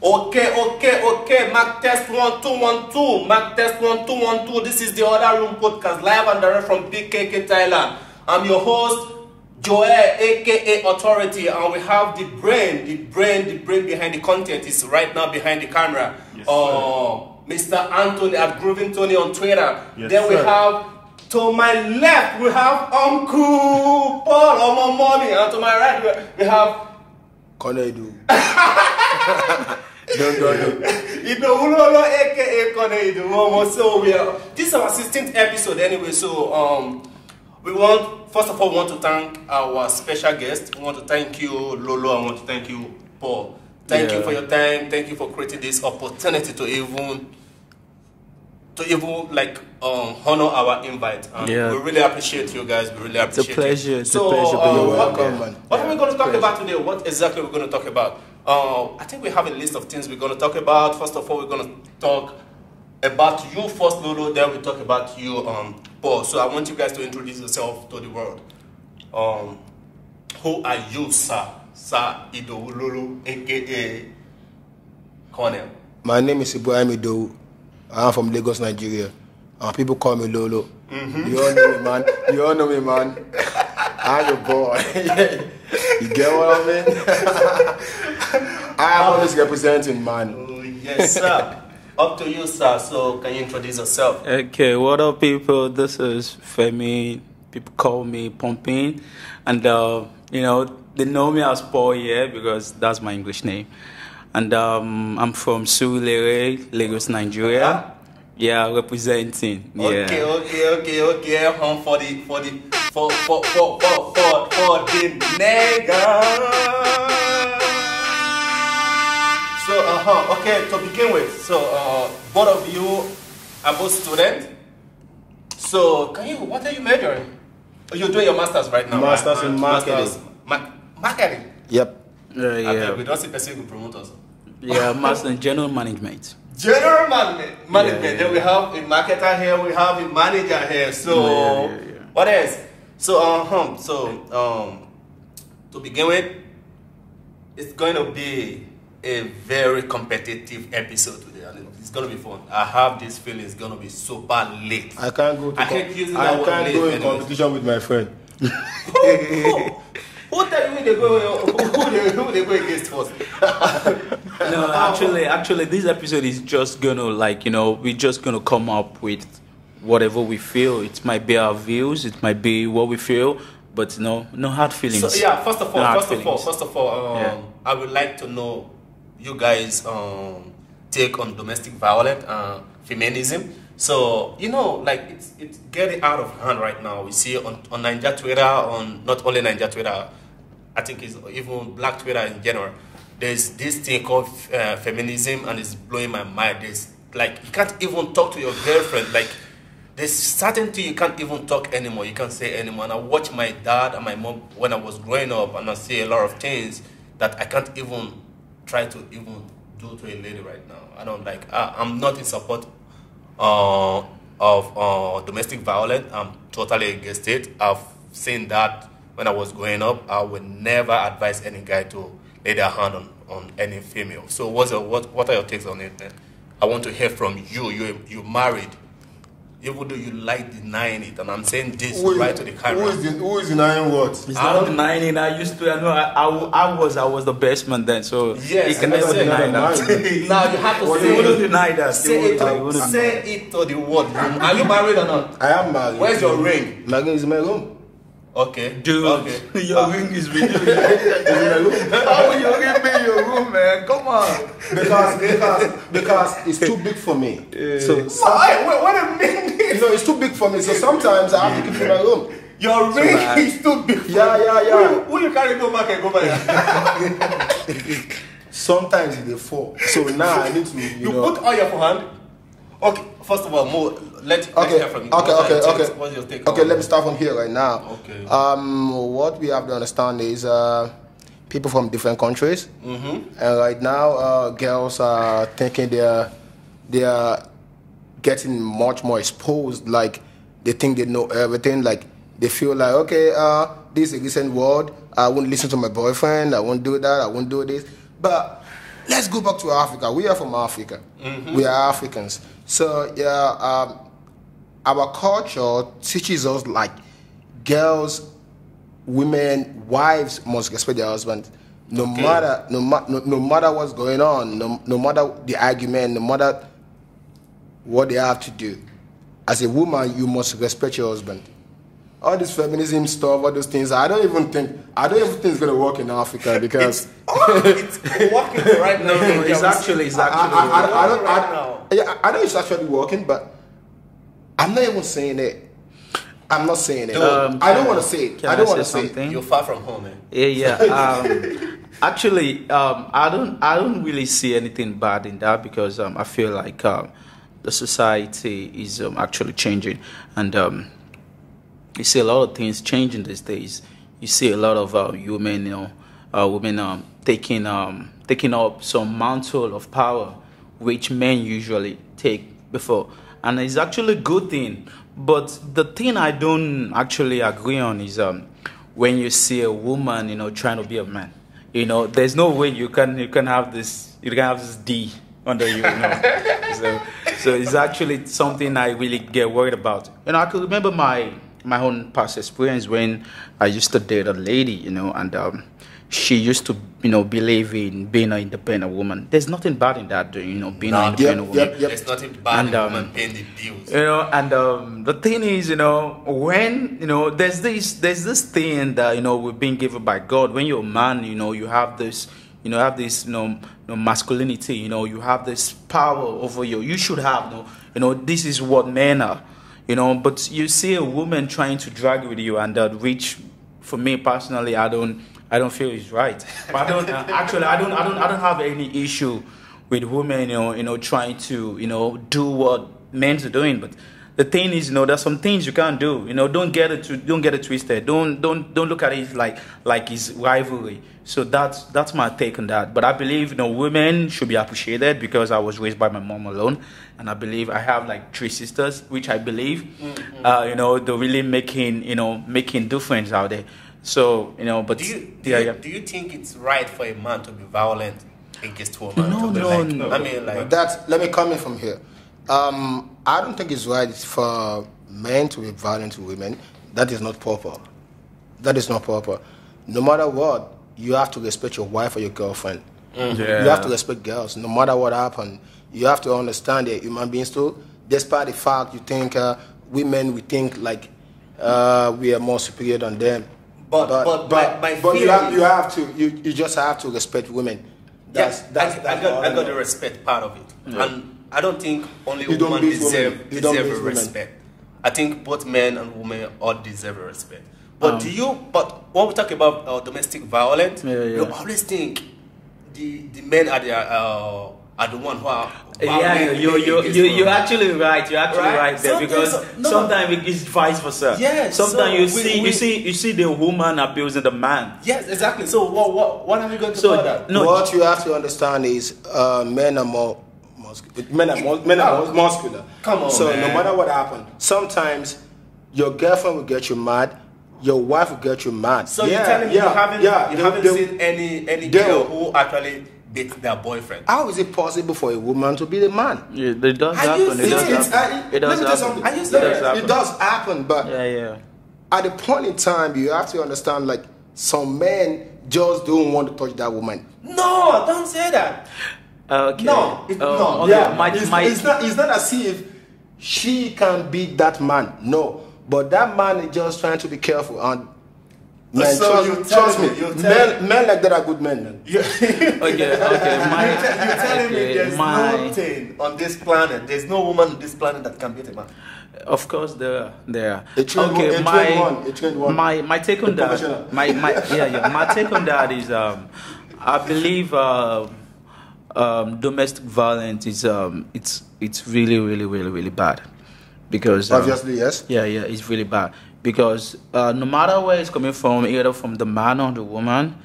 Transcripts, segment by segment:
Okay. Mark test 1 2 1 2. Mark test 1 2 1 2. This is the Other Room podcast, live and direct from PKK Thailand. I'm your host, Joel, aka Authority, and we have the brain behind the content is right now behind the camera. Yes, Mr. Anthony at Grooving Tony on Twitter. Yes, then we sir. have, to my left, we have Uncle Paul or my mommy, and to my right, we have Konedu. Don't. Ulolo, aka Konedu. So this is our 16th episode anyway. So we first of all want to thank our special guest. We want to thank you, Lolo. I want to thank you, Paul. Thank you for your time. Thank you for creating this opportunity to even like honor our invite. We really appreciate you guys. We really appreciate It's a pleasure. It's so, a pleasure being welcome, man. What are we going to talk about today? What exactly we're going to talk about? I think we have a list of things we're going to talk about. First of all, we're going to talk about you first, Lolo. Then we talk about you, Paul. So I want you guys to introduce yourself to the world. Who are you, sir? Sir Ido Lolo, aka Cornell. My name is Ibrahim Ido. I'm from Lagos, Nigeria. People call me Lolo. You all know me, man. I'm your boy. You get what I mean? I am always representing, man. Oh, yes, sir. Up to you, sir. So, can you introduce yourself? Okay, what up, people? This is Femi. People call me Pumping. And, they know me as Paul here because that's my English name. And I'm from Surulere, Lagos, Nigeria. Yeah, representing. Yeah. Okay. For the nigga. So, okay, to begin with, so both of you are both students. So, what are you majoring? Oh, you're doing your masters right now. Masters right? in marketing. Marketing. Yep. Yeah. We don't see person promoters. Yeah, master in general management. General management. Yeah. Then we have a marketer here. We have a manager here. So what else? So to begin with, it's going to be a very competitive episode today. And it's going to be fun. I have this feeling it's going to be super late. I can't go to I can't use that word late go in anyways. competition with my friend. Who tell you who they go against first? No, actually, this episode is just gonna we're just gonna come up with whatever we feel. It might be our views, it might be what we feel, but no hard feelings. So yeah, first of all, Yeah. I would like to know you guys take on domestic violence, feminism. So it's getting out of hand right now. We see on Nigeria Twitter, on not only Nigeria Twitter, I think it's even Black Twitter in general. There's this thing called feminism, and it's blowing my mind. There's you can't even talk to your girlfriend. There's certain thing you can't even talk anymore. You can't say anymore. And I watch my dad and my mom when I was growing up, and I see a lot of things that I can't even try to even do to a lady right now. I don't I'm not in support of domestic violence. I'm totally against it. I've seen that when I was growing up. I would never advise any guy to lay their hand on any female. So what are your takes on it, man? I want to hear from you. You married, even though you like denying it, and I'm saying this right to the camera. Who is denying what? It's not denying it. I used to. I know. I was the best man then. So Yes, you can never deny that. Now you have to You say wouldn't it. deny that. Say it to the world. Are you married or not? I am married. Where's your ring? My ring is in my room. Okay. Dude, Okay. your ring is with you. How will you give me your room, man? Come on. Because it's too big for me. So What a minute. it's too big for me. So sometimes I have to keep it in my room. Your ring is too big. Yeah. Who you carry go back and go back? Sometimes they fall. So now I need to, You put all your hand. Okay. First of all, let's hear from you. Okay. What's your take? Okay, let me start from here right now. Okay. What we have to understand is people from different countries, and right now girls are thinking they are getting much more exposed. Like they think they know everything. Like they feel like, okay, this is a recent word. I won't listen to my boyfriend. I won't do that. I won't do this. But let's go back to Africa. We are from Africa. We are Africans. So yeah, our culture teaches us like girls, women, wives must respect their husband, no matter what's going on, no matter the argument, no matter what they have to do. As a woman, you must respect your husband. All this feminism stuff, all those things, I don't even think it's gonna work in Africa because it's working right now. It's actually I know it's actually working, but I'm not even saying it. I'm not saying it. I don't want to say it. I don't want to say it. You're far from home, man. Yeah. Actually, I don't really see anything bad in that because I feel like the society is actually changing, and you see a lot of things changing these days. You see a lot of women, women taking up some mantle of power, which men usually take before, and it's actually a good thing. But the thing I don't actually agree on is when you see a woman, trying to be a man. There's no way you can have this D under you. So it's actually something I really get worried about. I could remember my own past experience when I used to date a lady, and she used to, believe in being an independent woman. There's nothing bad in that, being an independent woman. There's nothing bad in a woman paying the bills. And the thing is, when, there's this thing that, we're being given by God. When you're a man, you have this, masculinity, you have this power over you. You should have, this is what men are, but you see a woman trying to drag with you, and which, for me personally, I don't feel is right. But I don't have any issue with women, trying to, do what men are doing. But the thing is, there's some things you can't do. Don't get it twisted. Don't look at it like it's rivalry. So that's my take on that. But I believe, women should be appreciated because I was raised by my mom alone, and I believe I have like 3 sisters, which I believe, they're really making difference out there. So, but do you think it's right for a man to be violent against women? No. I mean, let me come in from here. I don't think it's right for men to be violent to women. That is not proper. No matter what, you have to respect your wife or your girlfriend. Yeah. You have to respect girls, no matter what happened. You have to understand that human beings too. Despite the fact you think women, we think like we are more superior than them. But you just have to respect women. I got the respect part of it, and I don't think only women deserve respect. I think both men and women all deserve respect. But But when we talk about domestic violence, you always think the men are the one who are. You're actually right. You're actually right there, because sometimes it's vice versa. Yes. Sometimes you see the woman abusing the man. Yes, exactly. So what are we going to call that? No, what you have to understand is men are more muscular. Come on, so man. No matter what happens, sometimes your girlfriend will get you mad. Your wife will get you mad. So you're telling me you haven't seen any girl who actually beat their boyfriend? How is it possible for a woman to be the man? Yeah, it does happen. It does happen, but at the point in time, you have to understand, like, some men just don't want to touch that woman. No, don't say that. Okay. No. It's not as if she can beat that man. No. But that man is just trying to be careful. And man, so trust me, men like that are good men. Okay. Okay. You're telling me there's nothing on this planet. There's no woman on this planet that can beat a man. Of course, there are. My take on that. My take on that is I believe domestic violence is it's really bad. Because obviously, yes. Yeah, it's really bad because no matter where it's coming from, either from the man or the woman,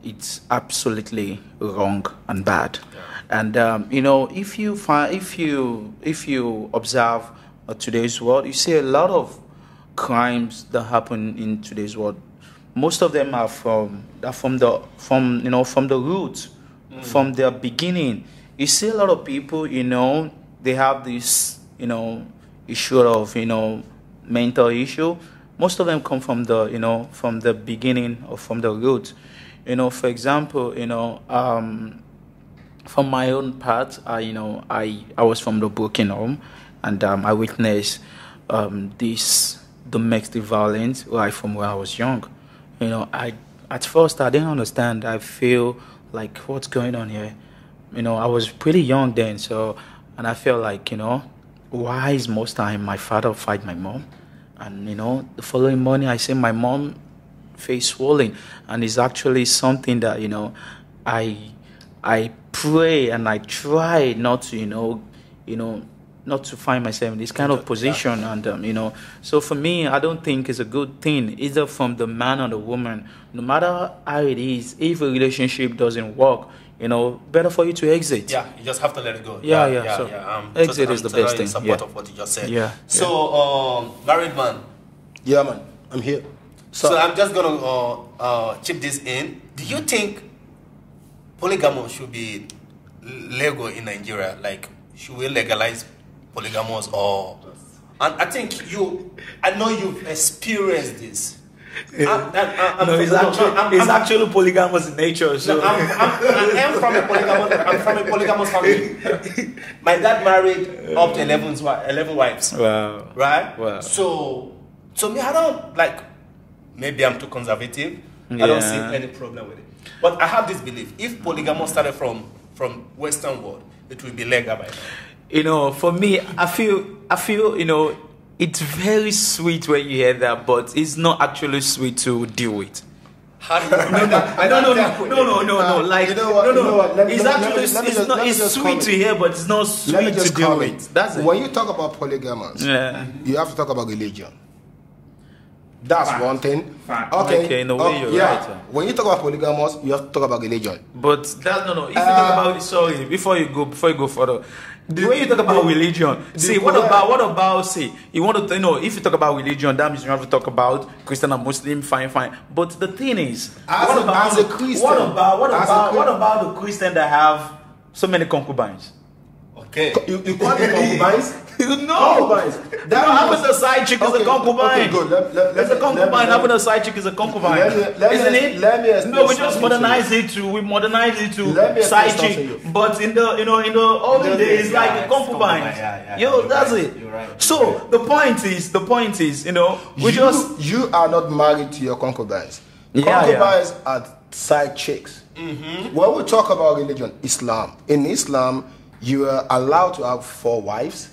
it's absolutely wrong and bad. And if you observe today's world, you see a lot of crimes that happen in today's world. Most of them are from the roots from the beginning. You see a lot of people, they have this, issue of, mental issue. Most of them come from the, from the beginning or from the root. For example, from my own part, I was from the broken home, and I witnessed this domestic violence right from when I was young. At first I didn't understand. I feel like, what's going on here? I was pretty young then, and I felt like, why is most time my father fight my mom? And the following morning I see my mom face swollen, and it's actually something that I pray and I try not to not to find myself in this kind of position. And so for me, I don't think it's a good thing either from the man or the woman. No matter how it is, if a relationship doesn't work, better for you to exit. Yeah, you just have to let it go. Exit is the best thing. In support of what you just said. Yeah. So, married man. Yeah, man, I'm here. So I'm just gonna chip this in. Do you think polygamous should be legal in Nigeria? Like, should we legalize polygamous, or? And I think I know you've experienced this. It's actually polygamous in nature. So. I'm from a polygamous family. My dad married up to 11 wives. Wow. Right? Wow. So me, I don't like. Maybe I'm too conservative. I don't see any problem with it. But I have this belief: if polygamous started from Western world, it will be legal by now. For me, I feel, it's very sweet when you hear that, but it's not actually sweet to deal with. How do you No. Like, it's actually, it's sweet to hear, but it's not sweet to deal with. That's it. When you talk about polygamous, you have to talk about religion. That's one thing. Okay, in a way you're right. When you talk about polygamous, you have to talk about religion. But that If you talk about sorry, before you go further, the way you talk about religion, what about you want to if you talk about religion, that means you have to talk about Christian and Muslim, fine. But the thing is, what about the Christian that have so many concubines? Okay. You call them concubines? No. Concubines. Having a side chick is a concubine. Okay, good. It's a concubine. Having a side chick is a concubine. Isn't it? Let me explain. No, we just modernize it to side chick. But in the olden days, like a concubine. That's it. You're right. So the point is, you are not married to your concubines. Concubines are side chicks. When we talk about religion, Islam. In Islam, you are allowed to have 4 wives,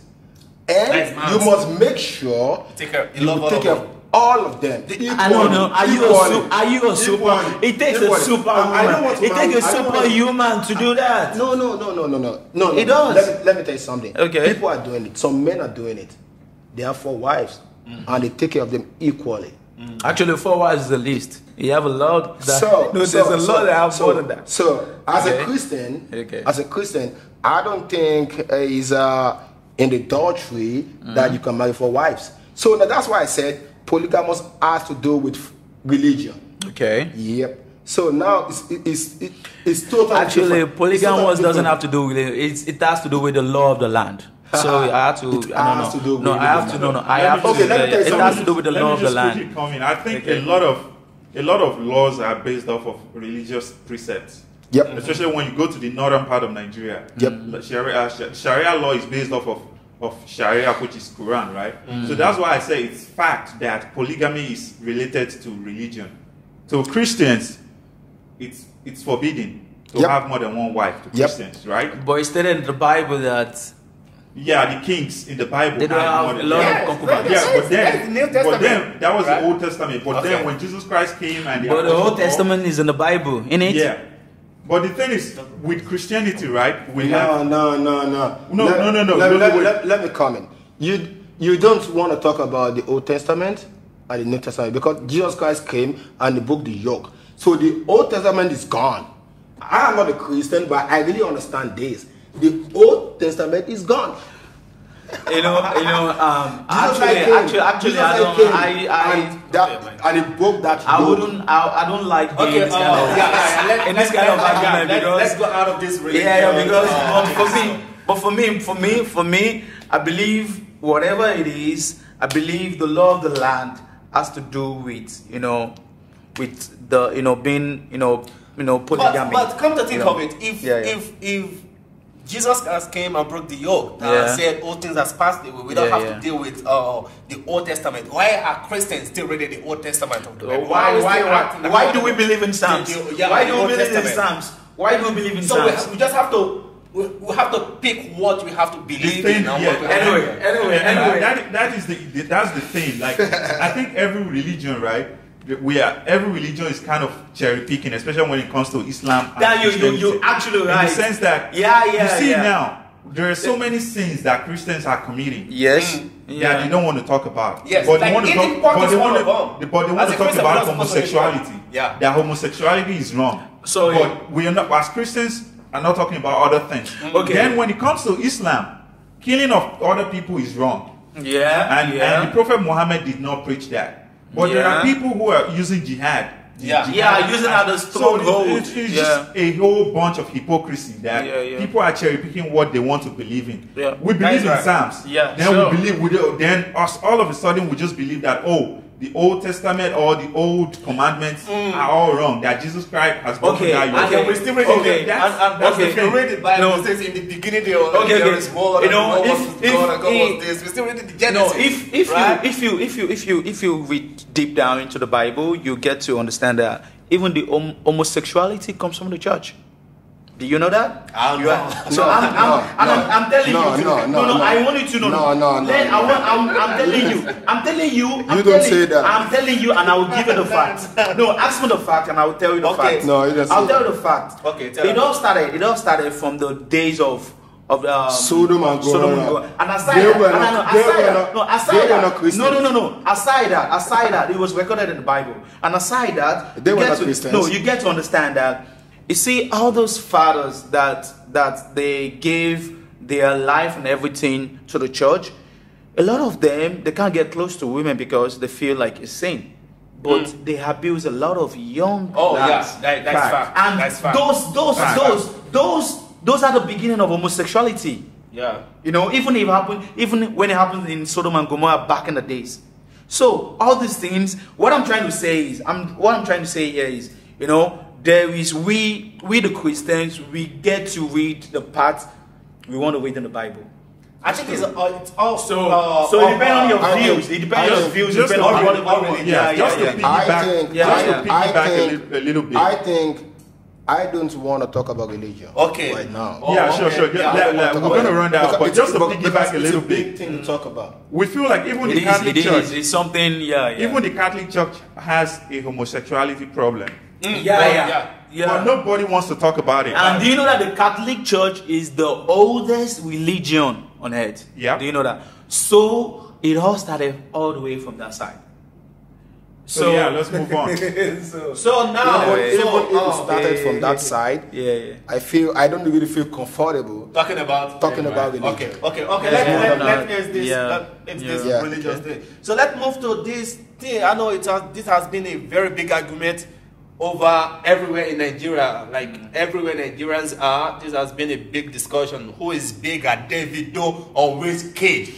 and you must make sure you take care of all of them. I don't know. Are you a super? It takes a superwoman. It takes a superhuman to do that. No. It does. Let me tell you something. Okay. People are doing it. Some men are doing it. They have 4 wives, and they take care of them equally. Actually, 4 wives is the least. You have a lot. There's a lot that have more than that. So, as a Christian, I don't think it's in the adultery that you can marry 4 wives. So that's why I said polygamous has to do with religion. Okay. Yep. So now it's totally actually different. Polygamous doesn't have to do with it. It has to do with the law of the land. So I have to. It has to do with I have to. It has to do with the law of the land. I think a lot of laws are based off of religious precepts. Yep. Especially when you go to the northern part of Nigeria. Yep. Sharia law is based off of Sharia, which is Quran, right? So that's why I say it's fact that polygamy is related to religion. So Christians, it's forbidden to have more than 1 wife to Christians, right? But it's stated in the Bible that the kings in the Bible they don't have a lot of concubines. But then that was the Old Testament. But then when Jesus Christ came the Old Testament is in the Bible, innit? Yeah. But the thing is, with Christianity, right? We have no. Let me comment. You don't want to talk about the Old Testament and the New Testament because Jesus Christ came and he broke the yoke. So the Old Testament is gone. I am not a Christian, but I really understand this. The Old Testament is gone. Actually, I don't. And it broke that. I don't like being this kind of argument because let's go out of this. Because for me, I believe whatever it is, I believe the law of the land has to do with with the being polygamy. But come to think of it, if Jesus Christ came and broke the yoke and said all things has passed away, we don't have to deal with the Old Testament. Why are Christians still reading the Old Testament of the Bible? Why do we believe in Psalms? Why do we believe in Psalms? Why do we believe in Psalms? So we just have to. We have to pick what we have to believe in. Anyway, that's the thing. Like, I think every religion, right? Every religion is kind of cherry picking, especially when it comes to Islam. You actually right. In the sense that you see now, there are so many sins that Christians are committing. Yes. That they don't want to talk about. Yes. But they want to talk about homosexuality. Yeah. That homosexuality is wrong. So but we are not, as Christians, are not talking about other things. Okay. Then when it comes to Islam, killing of other people is wrong. And the Prophet Muhammad did not preach that. But there are people who are using jihad. Using that as stronghold. It's just a whole bunch of hypocrisy that people are cherry picking what they want to believe in. We believe in Psalms. Then all of a sudden we just believe that the Old Testament or the old commandments are all wrong. That Jesus Christ has broken that yoke. And we still read it. We read the Bible. It says in the beginning there is war. We still read the Genesis. If you read deep down into the Bible, you get to understand that even the homosexuality comes from the church. Do you know that? I'm telling you. No, I want you to know. I'm telling you. You don't say that. I'm telling you, and I will give you the facts. No, ask me the fact, and I will tell you the facts. No, you don't say I'll tell you the fact. Okay, it all started from the days of Sodom and Gomorrah. And aside that, it was recorded in the Bible. And aside that, they were not Christians. No, you get to understand that. You see, all those fathers that they gave their life and everything to the church, a lot of them, they can't get close to women because they feel like it's sin. But they abuse a lot of young lads. That's fact. And that's fact. Those are the beginning of homosexuality. Yeah. Even when it happened in Sodom and Gomorrah back in the days. So all these things, what I'm trying to say here is, there is we the Christians, we get to read the part we want to read in the Bible. I think it's also so it depends on your views. It depends on your views. Just to piggyback a little bit. I don't want to talk about religion right now. Sure. We're going to run that, but just to piggyback a little bit. It's a big thing to talk about. We feel like even the Catholic Church, it's something. Even the Catholic Church has a homosexuality problem. But nobody wants to talk about it. And do you know that the Catholic Church is the oldest religion on earth? Yeah. Do you know that? So it all started all the way from that side. So let's move on. So now, it started from that side. I don't really feel comfortable talking about religion. Okay. Let's this religious thing. So let's move to this thing. I know this has been a very big argument over everywhere in Nigeria. Like everywhere Nigerians are, this has been a big discussion. Who is bigger, Davido or Wizkid?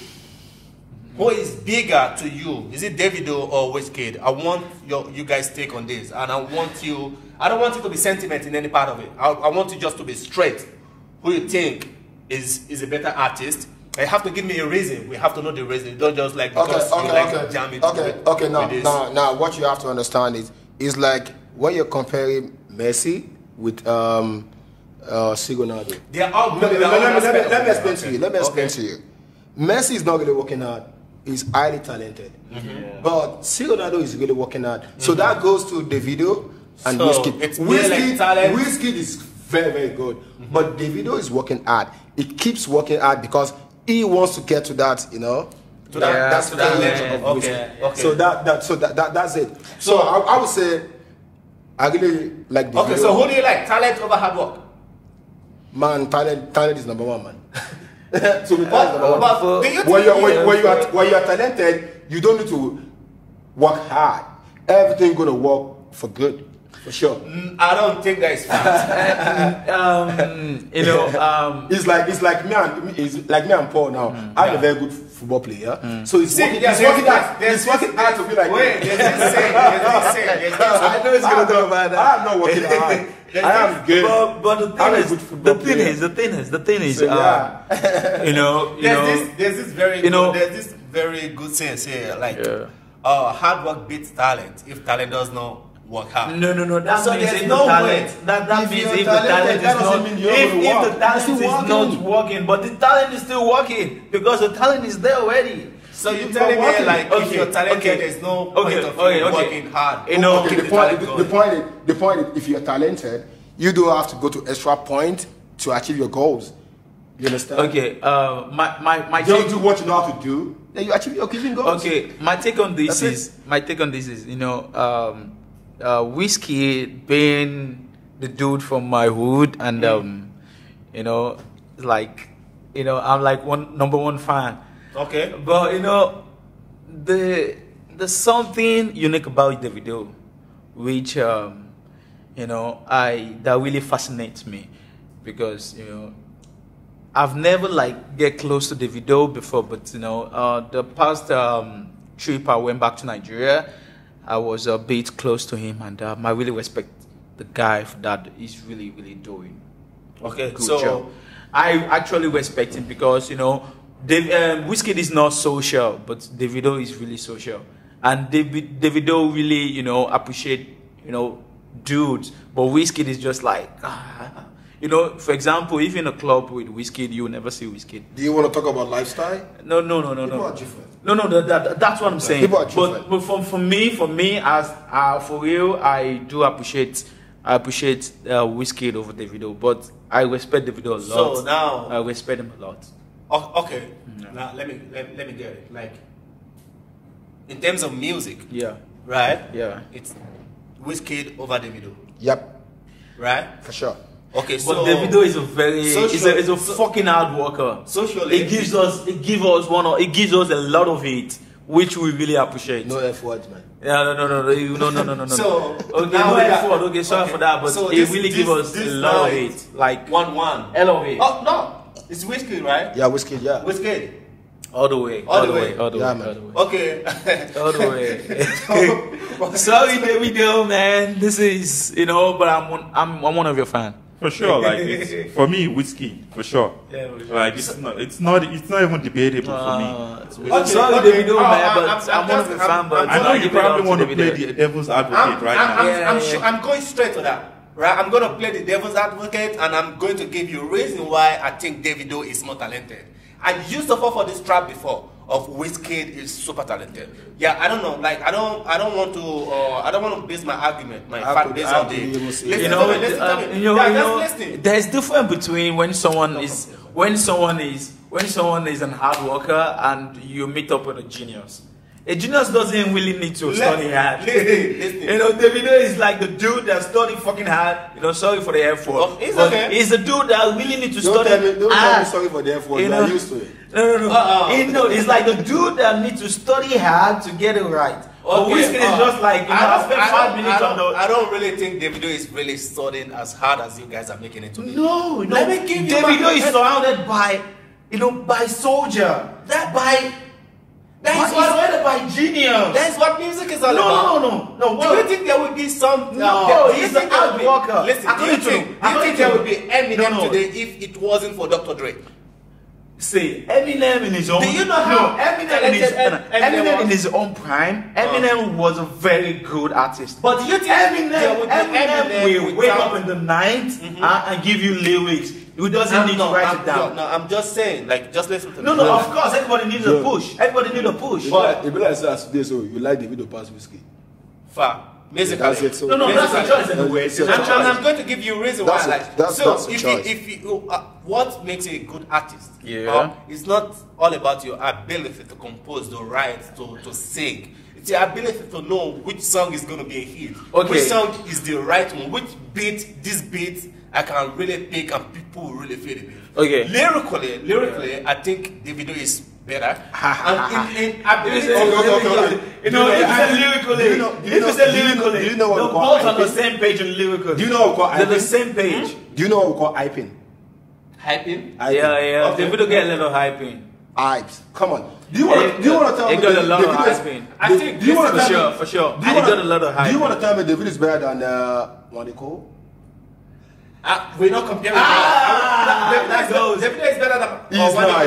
Who is bigger to you? Is it Davido or Wizkid? I want you guys' take on this, and I don't want you to be sentiment in any part of it. I want you just to be straight. Who you think is a better artist? You have to give me a reason. We have to know the reason. Don't just like because you like to jam it. Okay. Now, what you have to understand is like when you're comparing Messi with Sigonado. They are all good. Let me explain to you. Messi is not really working hard. He's highly talented. But Sigonado is really working hard. So that goes to Davido and Wizkid. Wizkid is very, very good. But Davido is working hard. He keeps working hard because he wants to get to that, that's it. So I would say I really like Davido. So who do you like? Talent over hard work? Man, talent is number one, man. So the talent is number one. do you When you are talented, you don't need to work hard. Everything gonna work for good, for sure. I don't think that is fact. You know, It's like me and Paul now. I'm a very good football player, so it's working hard to be like. Wait, there's this saying. I know it's gonna talk about that. I'm not working hard. I am good. but the thing is, you know, there's this very good saying here, like, hard work beats talent if talent does not work hard. No. That So means there's if no the talent. way. That If means you're if the talent talented, that is not. doesn't mean you're gonna If work. the talent It's is still not working. working, but the talent is still working because the talent is there already. So you're telling me like if you're talented, there's no point of you working hard. You know, Okay, the point is, if you're talented, you don't have to go to extra point to achieve your goals. You understand? Okay, my Just take, do what you know how to do, then you achieve your given goals. okay, my take on this is you know, Wizkid being the dude from my hood, and you know, like, you know, I'm like number one fan. Okay. But you know, there's something unique about Davido, which you know, that really fascinates me, because you know, I've never like get close to Davido before, but you know, the past trip I went back to Nigeria, I was a bit close to him, and I really respect the guy for that. He's really doing Okay. good So job. I actually respect him because you know, Wizkid is not social, but Davido is really social, and Davido really, you know, appreciate, you know, dudes, but Wizkid is just like, you know, for example, if in a club with Wizkid, you will never see Wizkid. Do you want to talk about lifestyle? No. People are different. No, that's what I'm saying. People are different. But for me, as for real, I do appreciate Wizkid over Davido, but I respect Davido a lot. So now I respect him a lot. Okay. Now let me get it. Like, in terms of music, Yeah. right? Yeah. It's Wizkid over Davido, Yep, right? for sure. Okay. But So Davido is a very Social- is a fucking hard worker. socially, It gives us a lot of it, which we really appreciate. No F words, man. Yeah, no. So Okay, now no we got- effort. Okay, sorry okay. for that, but So it this- really this- gives us this a lot of night, it. Like 1-1. hell of it. Oh no, it's Wizkid, right? Yeah, Wizkid, yeah. Wizkid. All the way. All the way. Yeah, man. Okay. All the way. Sorry, Davido, man. This is, you know, but I'm one of your fans. For sure, like it's, for me, Wizkid, for sure. Yeah, Like it's not even debatable for me. Sorry, okay. Davido, man, but I'm I'm one of your fans. But I know you give it up probably to want to Davido. play the devil's advocate right now. I'm going straight to that. Right? I'm going to play the devil's advocate, and I'm going to give you a reason why I think Davido is more talented. And you suffered for this trap before of Wizkid is super talented. Yeah, I don't know. Like I don't want to base my argument, my fact based on the. Listen to me. There's difference between when someone is an hard worker and you meet up with a genius. A genius doesn't really need to study hard. Listen. You know, Davido is like the dude that study fucking hard. You know, sorry for the effort. Oh, it's but okay. He's the dude that really need to Don't study tell hard. me sorry for the F words. You know? I'm used to it. No. You know, it's like the dude that needs to study hard to get it right. But Wizkid is just like, you know, I spent 5 minutes on the. I don't really think Davido is really studying as hard as you guys are making it to be. No. Let me give you Davido is surrounded by, you know, by soldier. He's surrounded by genius. That's what music is all about. No. Do you think there would be some? No, he's a hard worker. Listen, do you think there would be Eminem today if it wasn't for Dr. Dre? See, Eminem in his own. Do you know how Eminem in his own prime? Eminem was a very good artist. But do you think Eminem will wake up in the night and give you lyrics. He doesn't need to write it down. No, I'm just saying, like, just listen to me. No, of course, everybody needs a push. Everybody needs a push. But it be like as today, so you like the video past Wizkid. Far. Basically. That's it. So No, that's a choice anyway. It's a choice. I'm going to give you a reason why. That's a if choice. what makes you a good artist? Yeah. It's not all about your ability to compose, to write, to sing. It's your ability to know which song is going to be a hit. Okay. Which song is the right one? Which beat, this beat, I can really pick and people will really feel it. Okay. Lyrically, I think Davido is better. And in ability, you know, lyrically, do you know what we call both on the same page in lyrical. Do you know what we call They're the hyping? same page. Do you know what we call hyping? hyping. Yeah. Davido get a little hyping. Hypes. Come on. Do you want to tell me? He got a lot of hyping. I think Do you want to tell me? For sure. Do you And he got a lot of hyping. Do you want to tell me Davido is better than what they call? We're not comparing. Davido is better than. He's not.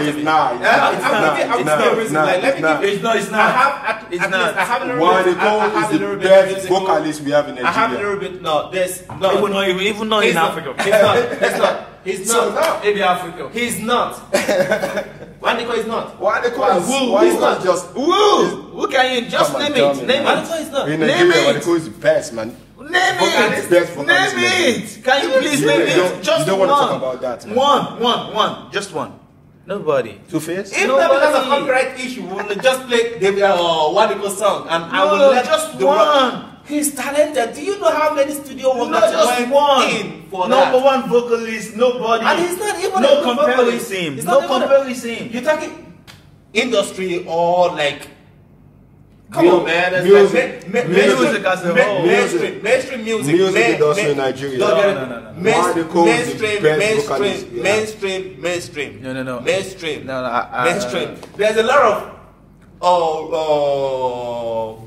It's not. I have a little What they bit. call I have is a little the bit best musical. vocalist we have in I have a Nigeria. little bit. No, there's no. Even though in Africa. He's not. Maybe Africa. He's not. Waniko is not. Why they call Who is not? just Who can you just Come on, name tell it? me, Name man. it. is not. in Name Nigeria? it. What they call is the best, man. Name Vocalist, it. best vocalist in Name Nigeria. it. Can you please You name don't- it? Just you don't one. want to talk about that, man. One. Just one. Nobody. Two-Face? If not because of Nobody. copyright issue, we'll just play the Waniko song and I will No, let just the one. He's talented. Do you know how many studio work Not that just went one. in for Number that? one vocalist. Nobody. And he's not even a No good vocalist. comparison. He's No not even a- comparison. You're talking industry or like. Come Mu- on, man. That's music. like Music as a whole. mainstream music. Music industry in Nigeria. Don't get it. No. Why they call it the best vocalist, yeah. Mainstream. No. Mainstream. No. Mainstream. There's a lot of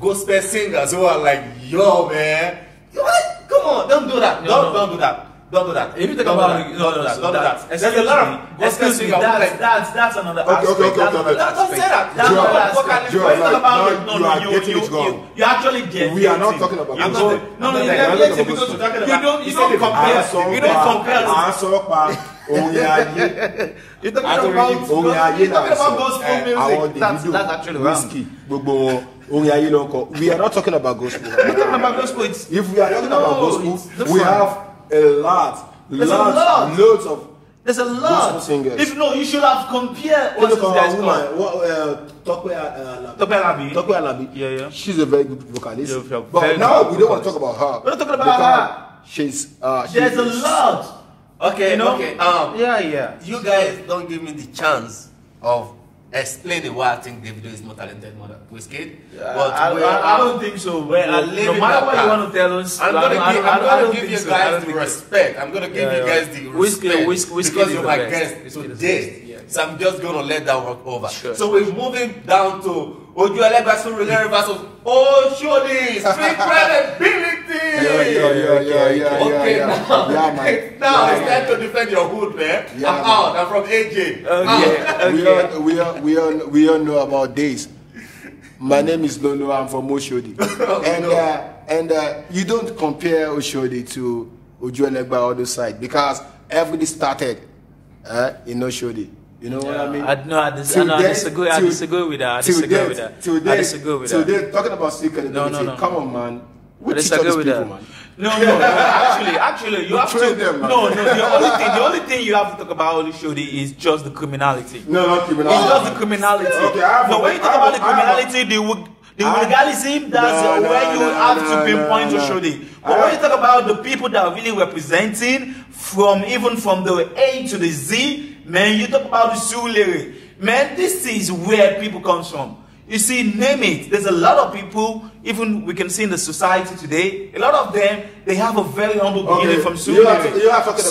gospel singers who are like, yo, man. What? Come on, don't do that. Don't do that. Don't do that. If you think Don't do about that. it, Don't do that. Don't do that. There's a lot of gospel excuse me, singers who are like, that's another Okay, aspect. okay. That's another don't aspect. say that. That's Joe, another Joe, aspect. Joe, Let's talk like, about now it. you are getting it wrong. You actually get We are not talking about you gospel. go, no, I'm you not get talking it about because gospel. you're talking about you don't À compare. ń sọ You don't pa- compare. à ń sọ pa orin ayé. You're talking Orin about ayé là ń gospel sọ. music. Àwọn That's Davido, actually wrong. Wizkid, gbogbo wọn orin ayé ló ń kọ. We are not talking about gospel. We're talking about gospel. It's If we are talking No, about gospel, it's we different. have a lot. There's a lot. Loads of There's a lot. gospel singers. If no, you should have compared what Look this at guy's our called. woman, Tope Alabi. Tope Alabi. Tope Alabi. Yeah. She's a very good vocalist. Yeah, But very now good we don't want to vocalist. talk about her. We're not talking about because her. She's There's a lot. okay, You know? okay. Yeah. You guys don't give me the chance of explaining why I think Davido is more talented than Wizkid. But I don't think so. Well, I'll no leave it matter at what that. you want to tell us, I'm I gonna don't give think you so. I guys don't the think so. respect. I'm gonna give you guys the respect Wizkid because is you're the my best. guest Wizkid is the today. best. Yeah. So I'm just gonna let that work over. Sure. So we're moving down to Surulere Vs Oshodi, street credibility. Yeah. Okay, now, Yeah, man. now it's time to defend your hood, man. Yeah, I'm out. I'm from AJ. Okay. We all know about this. My name is Lolo. I'm from Oshodi. And you don't compare Oshodi to Ojuelegba other side because everybody started in Oshodi. You know what I mean? I disagree. I disagree with that. I disagree with that. I disagree with that. Today, talking about secret credibility. No. Come on, man. We I teach all disagree these with people, that. man. No. Actually, you have to. train them, man. No. The only thing you have to talk about Oshodi is just the criminality. No, not criminality. It's just the criminality. Okay, I have no, a- when you talk I have about the a- I have a- criminality, the legalism, that's No, where you have to pinpoint no. Oshodi. But when you talk about the people that are really representing, from the A to the Z, man, you talk about the Surulere. Man, this is where people comes from. You see, name it. There's a lot of people, even we can see in the society today, a lot of them, they have a very humble beginning from Surulere. you are talking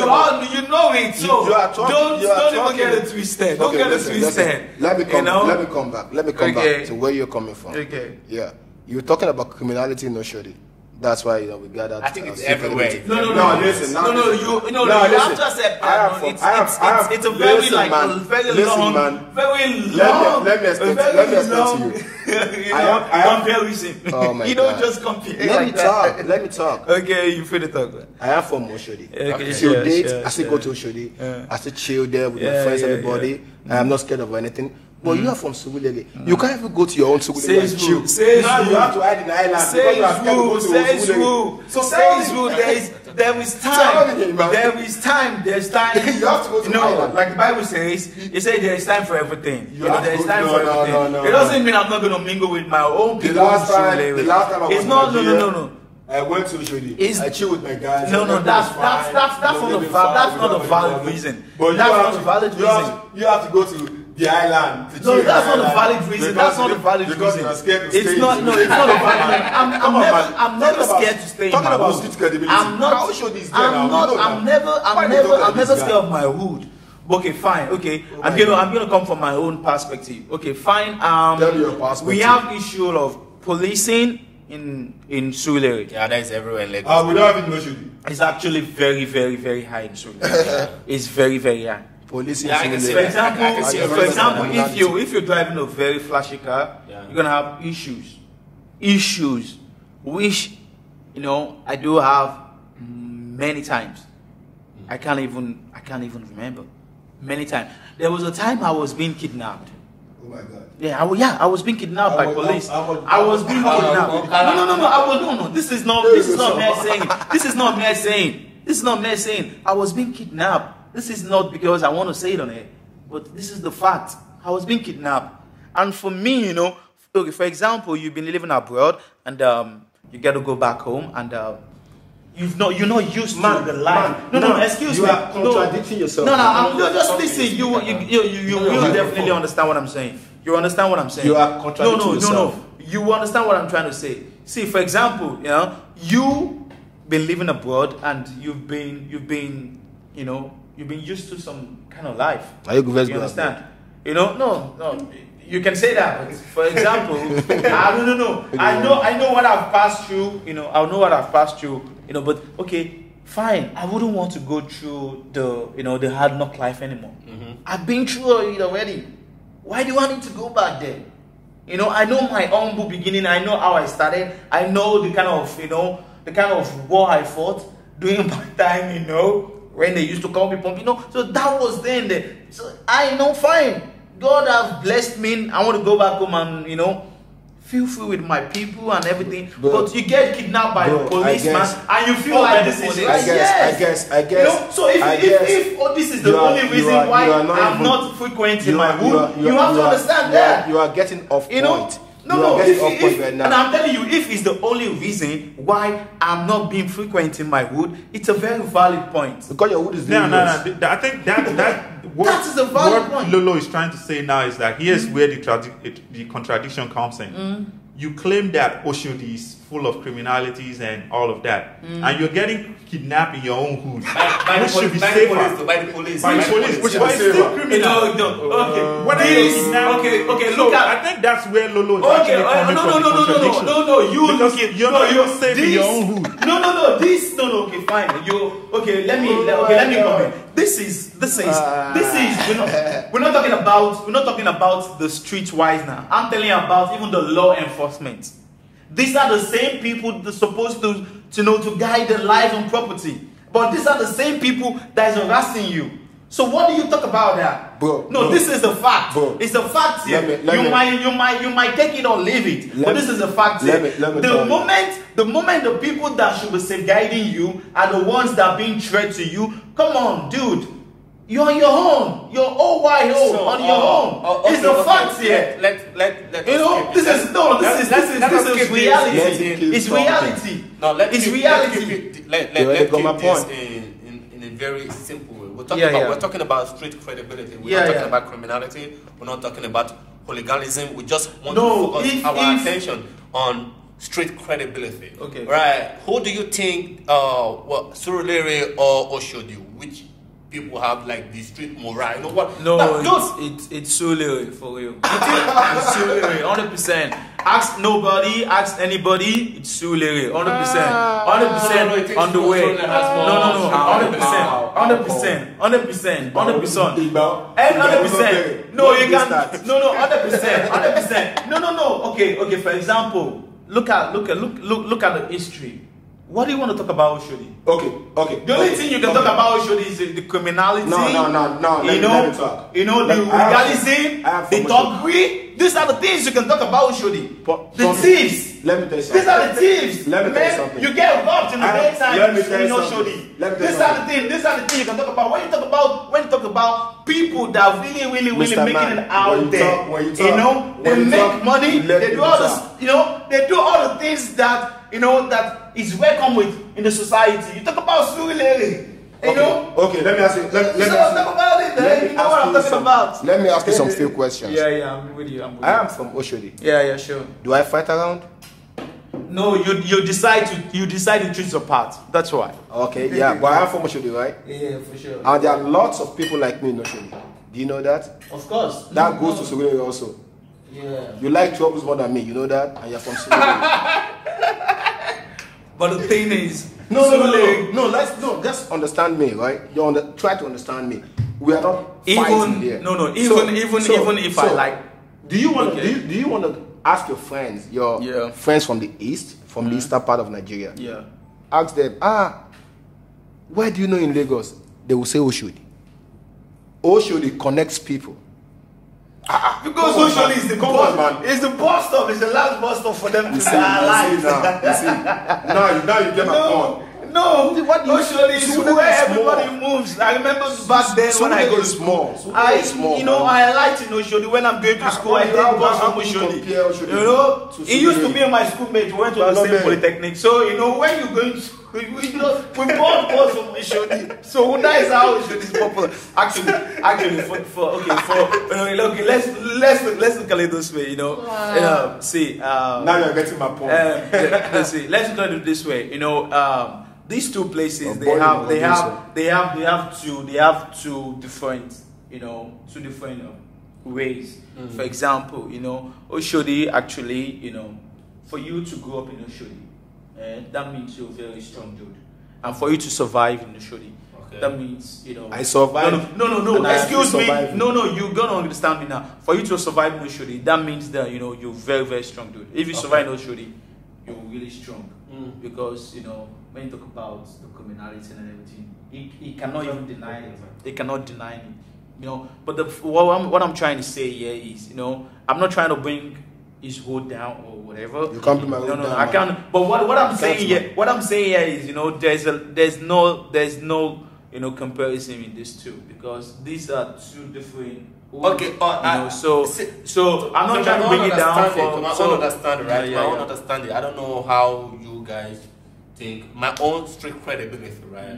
about- you know it. So You are talking- don't you are even talking- get it twisted. Don't Okay, get it listen. twisted. Let me come. You know? Let me come back. Let me come Okay. back to where you're coming from. Okay. Yeah, you're talking about criminality in Oshodi. That's why we got that. I think it's secret everywhere. credibility. No, listen. No, you listen. have to accept that. It's a very listen, like man. a very Listen, long, man. very long. Let me explain to you. I am- comparison. Oh my You don't God. just compare. Let me talk. Okay, you feel the talk. I am from Oshodi. Okay, Till sure, date, sure, I still go to Oshodi. Yeah. I still chill there with my Yeah, friends, yeah, everybody. I'm not scared of anything. But you are from Surulere. You can't even go to your own Surulere and Says chill. who? Says Now who? you have to hide in the island because you are Says scared to go who? to Says Surulere. who? So Says who? There is Tell me, time. man. There's time. You have to go to No, island. like the Bible says, it says there is time for everything. You You know, have there to is go- time no, for no, everything. no, It doesn't mean I'm not going to mingle with my own people. last in time- Surulere. the last time I was It's in not. Nigeria, No. I went to Oshodi. Is- I chill with my guys. No, that's everything's not fine, a living valid. fine, That's not a whatever, valid whatever. reason. But That's you not have a to- valid reason. You have to go to the island. To No, chill in that's the not a island valid reason. because That's not a you- valid because reason. you are scared to It's stay. not. No, it's not a valid reason. I'm never Talking about- scared to stay in talking my about hood. street credibility. I'm not. How should this get now? I'm not. You know I'm now. never. Why I'm they talk never. like I'm never this scared guy? of my hood. Okay, fine. Okay, my I'm gonna come from my own perspective. Okay, fine. Tell me your perspective. We have issue of policing in Surulere. Yeah, that is everywhere in Lagos. We don't have it in Oshodi. It's actually very, very, very high in Surulere. It's very, very high. Police Yeah, I can see For that. example, I can see for it. example, if you're driving a very flashy car, Yeah. you're gonna have issues, which I do have many times. I can't even remember. Many times. There was a time I was being kidnapped. Oh my God. Yeah, I was being kidnapped by police. I was being how- kidnapped. No. This is not me saying. This is not me saying. I was being kidnapped. This is not because I want to say it on air, but this is the fact. I was being kidnapped, and for me, okay. For example, you've been living abroad, and you get to go back home, and you're not used to the life. No, excuse me. You are contradicting yourself. No, just listen. You will definitely understand what I'm saying. You understand what I'm saying? You are contradicting yourself. No. You understand what I'm trying to say. See, for example, you've been living abroad and you've been used to some kind of life. Are you good? You understand? No. You can say that. But for example, I know what I've passed through. I know what I've passed through. But okay, fine. I wouldn't want to go through the hard knock life anymore. I've been through it already. Why do I need to go back there? I know my humble beginning. I know how I started. I know the kind of war I fought during my time. When they used to call me punk. So that was then. So I know, fine. God has blessed me. I want to go back home and feel free with my people and everything. But you get kidnapped by a policeman and you feel like this is I guess. So if this is the only reason why I'm not frequenting my hood, you have to understand that. You are getting off point. No. And I'm telling you, if it's the only reason why I'm not being frequent in my hood, it's a very valid point. Because your hood is No. I think that That is a valid what point. Lolo is trying to say now is that here's where the contradiction comes in. You claim that Oshodi is full of criminalities and all of that, and you're getting kidnapped in your own hood. Which should be safer. By the police. By police, which is safer. still criminal. Okay. Whether you're kidnapped. Okay. So Look at. I think that's where Lolo is Okay. actually coming from. the contradiction. No. You're not safe in your own hood. No. Okay, fine. Let me comment. This is. We're not talking about the streetwise now. I'm telling you about even the law enforcement. These are the same people that are supposed to guide the lives and property. But these are the same people that is harassing you. So what do you talk about that? Bro, this is a fact. Bro, it's a fact here. You might take it or leave it. But this is a fact here. The moment the people that should be safeguarding you are the ones that are being threatened to you. Come on, dude. You're on your own. You're all wide open on your own. It's a fact here. This is reality. It's reality. No, it's reality. Let's keep this in a very simple way. We're talking about street credibility. We're not talking about criminality. We're not talking about hooliganism. We just want to focus our attention on street credibility. Okay. Right. Who do you think Surulere or Oshodi, which people have like the street morale? You know what? No, it's Surulere for real. It's Surulere, 100%. Ask nobody, ask anybody. It's Surulere, 100%. 100% on the way. No, 100%. 100%. No, you can't. No, 100%. No. Okay. For example, look at the history. What do you want to talk about Oshodi? Okay. The only thing you can talk about Oshodi is the criminality. No. Let me talk. The legalism, the thuggery. These are the things you can talk about Oshodi. The thieves. Let me tell you something. These are the thieves. Let me tell you something. You get robbed in the daytime. Let me tell you Oshodi. These are the things you can talk about. When you talk about people that are really making it out there. They make money. They do all this. They do all the things that that is welcome with in the society. You talk about Surulere. You know? Okay, let me ask you. Let me talk about it, then. You know what I'm talking about. Let me ask you some few questions. Yeah, I'm with you. I am from Oshodi. Yeah, sure. Do I fight around? No, you decide to choose your path. That's why. Okay, yeah, but I am from Oshodi, right? Yeah, for sure. And there are lots of people like me in Oshodi. Do you know that? Of course. That goes to Surulere also. Yeah. You like troubles more than me, you know that? And you're from Surulere. But the thing is, just understand me, right? Try to understand me. We are not fighting here. Even if I like. Do you want to ask your friends, friends from the east, from the eastern part of Nigeria? Yeah. Ask them, where do you know in Lagos? They will say Oshodi. Oshodi connects people. Because Oshodi is the bus. It's the bus stop. It's the last bus stop for them to alive. Now you get my point. No, Oshodi is where everybody moves. I remember back then when I go to school. I liked in Oshodi when I'm going to school. I take bus from Oshodi. You know, it used to be my schoolmate. We went to the same polytechnic. So when you're going to, we bought bus from Oshodi. So that is how Oshodi is popular. Actually, let's look at it this way. Now you're getting my point. Let's look at it this way. These two places they have two different ways. For example, Oshodi actually, for you to grow up in Oshodi, that means you're very strong dude. And for you to survive in Oshodi, that means I survive. No. Excuse me. No. You're gonna understand me now. For you to survive in Oshodi, that means that you're very, very strong dude. If you survive in Oshodi, you're really strong. Because when you talk about the criminality and everything, he cannot even deny it. They cannot deny it. But what I'm trying to say here is, I'm not trying to bring his hood down or whatever. You can't be my hood down. I can't. But what I'm saying here is, there's no comparison in these two, because these are two different. Okay. So I'm not trying to bring it down. My own understanding, right? My own understanding. I don't know how you guys think. My own strict credibility, right?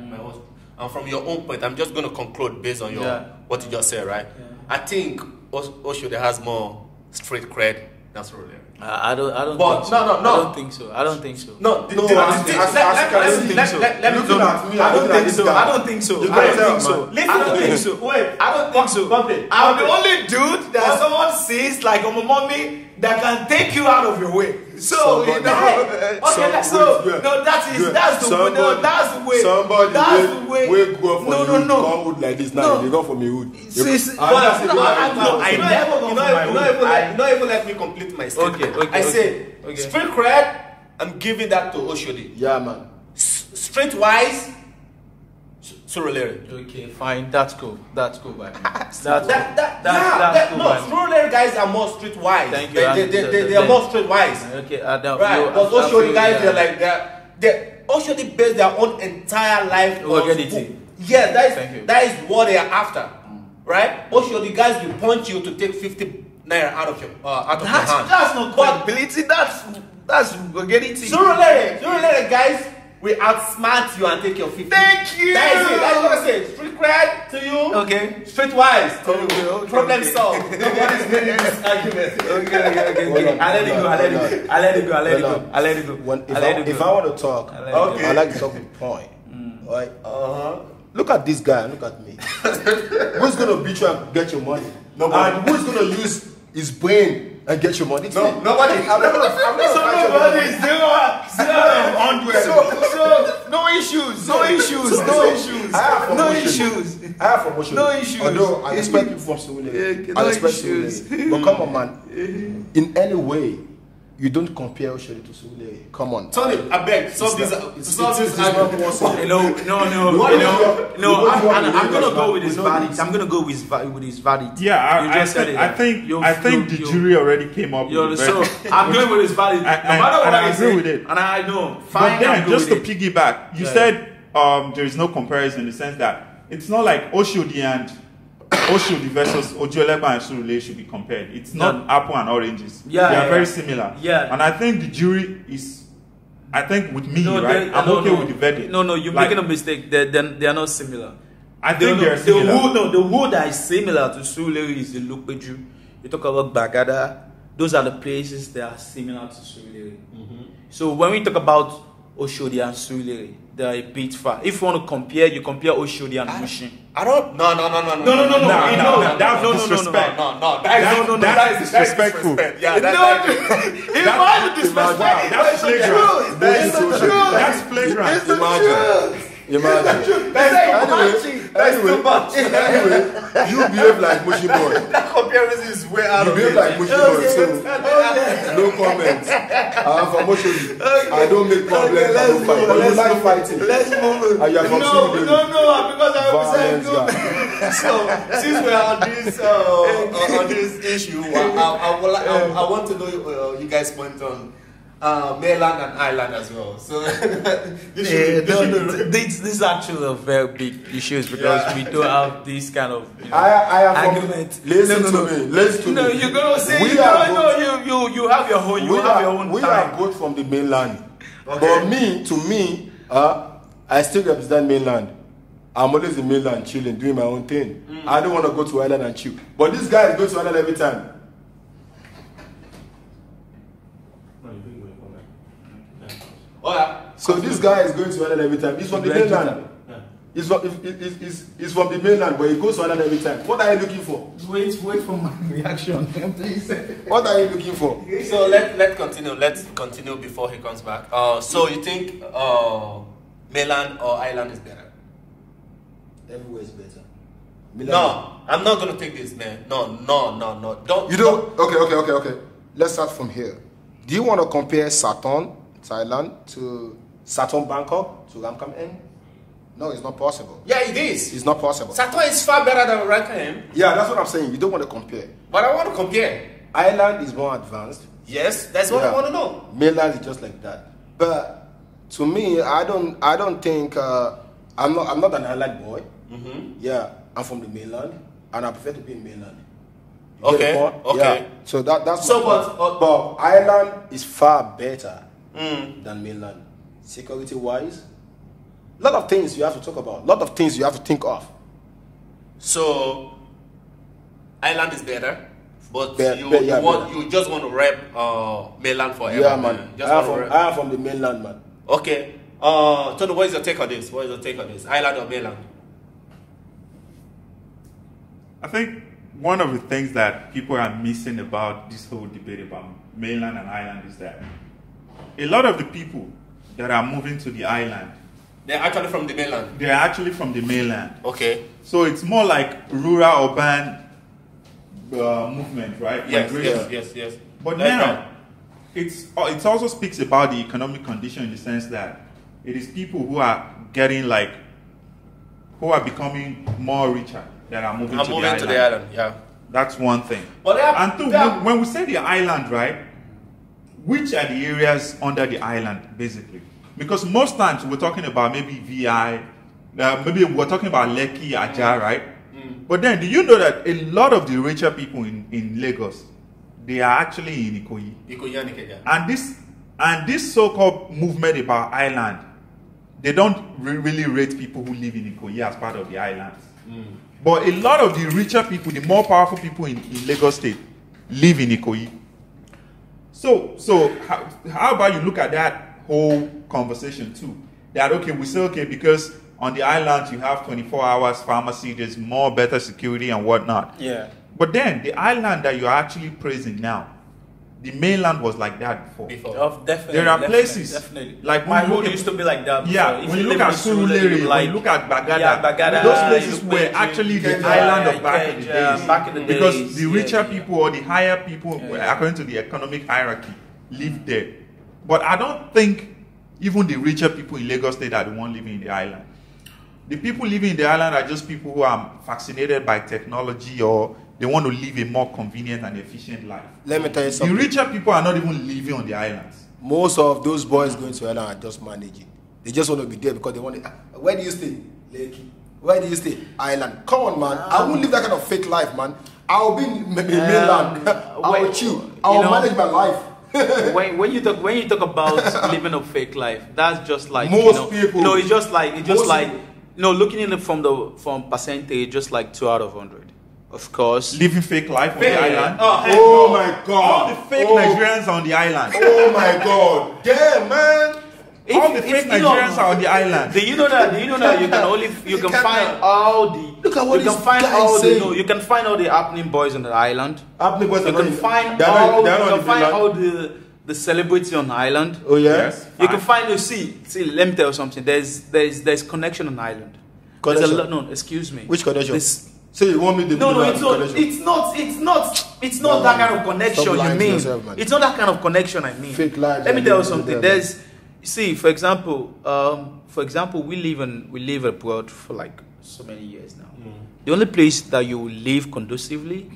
And from your own point, I'm just going to conclude based on what you just said, right? Yeah. I think Oshodi has more street cred than Surulere. I don't think so. I don't think so. I don't think so. I'm the only dude that someone sees like a mommy that can take you out of your way. So that's the way. Somebody will go from you. Come wood like this now. You go from your wood. I never. Not even let me complete my statement. I say street cred. I'm giving that to Oshodi. Yeah, man. Street wise, Surulere. Okay, fine. That's cool. That's cool, man. Surulere guys are more street wise. Thank you. They are more street wise. Okay, right. But Oshodi guys, they're like that. Oshodi base their own entire life on. Yeah, that is what they are after. Right? Oshodi guys will punch you to take 50 naira out of your hand. That's not credibility. That's vulgarity. Surulere guys will outsmart you and take your 50. Thank you. That's it. That's what I say. Street cred to you. Okay. Streetwise to you. Problem solved. Nobody's winning this argument. Okay. I let it go. If I want to talk, I like to talk with point. Right? Look at this guy and look at me. Who's going to beat you and get your money? Nobody. And who's going to use his brain and get your money? Nobody. Nobody is 0 out of 100. So no issues. I have promotion. No issues. Although I expect people from Surulere. I expect Surulere. But come on, man. In any way, you don't compare Oshodi to Surulere. Come on. Tony, I beg. Solve this argument. I'm gonna go with his verdict. Yeah, I think the jury already came up with it. So I'm going with his verdict. No matter what I agree with it. And I know. But then, just to piggyback, you said there is no comparison in the sense that it's not like Oshodi versus Ojoleba and Surulere should be compared. It's not apple and oranges. They are very similar. Yeah. And I think the jury is I think with me, No, right, I'm okay with the verdict. No, you're Like, making a mistake. They are not similar. I think they're similar. The wood that is similar to Surulere is the Lupeju. You talk about Bagada. Those are the places that are similar to Surulere. So when we talk about Oshodi and Surulere, they are a bit far. If you want to compare, you compare Oshodi and Mushin. I don't. No. That's disrespect. No. That is disrespectful. Yeah, Imagine disrespect. That's flagrant. That's flagrant. Imagine. Anyway, you behave like Mushy boy. that comparison is way out You of behave it. like Mushy boy, so no comment. I'm from Oshodi. I don't make problems. I don't fight. But you like fighting. Let's move. And you are from Surulere. No, because I Violence represent guy. So since we are on this issue, I want to know you guys' point on mainland and island as well. So this is actually a very big issue because we don't have this kind of I am from, argument. Listen to me. No, you're gonna say you have your own. You have your own We time. are both from the mainland. But to me, I still represent mainland. I'm always in mainland chilling, doing my own thing. I don't want to go to island and chill. But this guy is going to island every time. So this guy is going to island every time. He's from the mainland. He's from the mainland, but he goes to island every time. What are you looking for? Wait for my reaction, please. What are you looking for? So let's continue. Let's continue before he comes back. So you think mainland or island is better? Everywhere is better. No, I'm not gonna take this, man. No. Don't. You don't. Okay. Let's start from here. Do you want to compare Saturn, Thailand, to Saturn, Bangkok, to Ramkam Eng? No, it's not possible. Yeah, it is. It's not possible. Saturn is far better than Ramkam. Yeah, that's what I'm saying. You don't want to compare. But I want to compare. Island is more advanced. Yes, that's what I want to know. Mainland is just like that. But to me, I don't think I'm not an island boy. Yeah, I'm from the mainland, and I prefer to be in mainland. You get the point? Yeah. So that's so. But island is far better than mainland, security wise. A lot of things you have to talk about. A lot of things you have to think of. So island is better, but you just want to rep mainland forever. Yeah, man. I am from the mainland, man. Okay. Tony, what is your take on this? Island or mainland? I think one of the things that people are missing about this whole debate about mainland and island is that a lot of the people that are moving to the island, they're actually from the mainland. They're actually from the mainland. Okay. So it's more like rural urban movement, right? Yes. But now, it also speaks about the economic condition in the sense that it is people who are becoming more richer that are moving to the island. Yeah. That's one thing. But and two, when we say the island, right, which are the areas under the island, basically? Because most times we're talking about maybe VI, maybe we're talking about Lekki, Ajah, right? But then, do you know that a lot of the richer people in Lagos, they are actually in Ikoyi? And this so-called movement about island, they don't really rate people who live in Ikoyi as part of the islands. But a lot of the richer people, the more powerful people in Lagos State, live in Ikoyi. So how about you look at that whole conversation too? That, okay, we say, okay, because on the islands you have 24 hours pharmacy, there's more better security and whatnot. Yeah. But then the island that you're actually praising now, the mainland was like that before. Definitely. There are places like my hood used to be like that before. Yeah, when you look at Surulere, when you look at Bagada, those places were actually the island of back in the days. Back in the days, because the richer people or the higher people, according to the economic hierarchy, lived there. But I don't think even the richer people in Lagos State are the ones living in the island. The people living in the island are just people who are fascinated by technology, or they want to live a more convenient and efficient life. Let me tell you something. The richer people are not even living on the islands. Most of those boys going to island are just managing. They just want to be there because they want to. Where do you stay? Lekki. Where do you stay? Island. Come on, man. I won't live that kind of fake life, man. I'll be in mainland. I will chill. I will manage my life. when you talk about living a fake life, that's just like Most people. No, it's just like people. looking at it from percentage, just like 2 out of 100. Of course, Living fake life on the island. Oh my God! All the fake Nigerians on the island. Oh my God! Damn, man! All the fake Nigerians are on the island. Do you know that you can find all the Look at what you can this find guy all saying. the you can find all the happening boys on the island. Happening boys You are can not- find they're not- all they're not you on can the find mainland. all the celebrity on the island. Oh yeah. Yes. You can find see. Let me tell you something. There's connection on the island. There's a Connection? no, excuse me. Which connection? This- So you want me to No, do that it's not. connection? It's not that kind of connection Stop you lying to mean. yourself, man. It's not that kind of connection I mean. Fake lives Let me and tell you this and something. that. See, for example, we live abroad for like so many years now. The only place that you will live conducively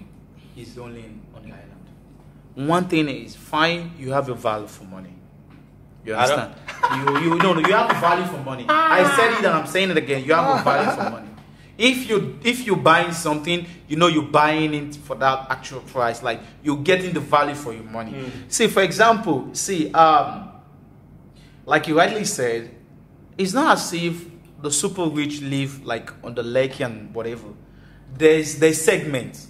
is only on the island. One thing is, fine, you have a value for money. You understand? You have a value for money. I said it and I'm saying it again. You have a value for money. If you're buying something, you're buying it for that actual price. Like you're getting the value for your money. See, for example, like you rightly said, it's not as if the super rich live like on the lake and whatever. There's segment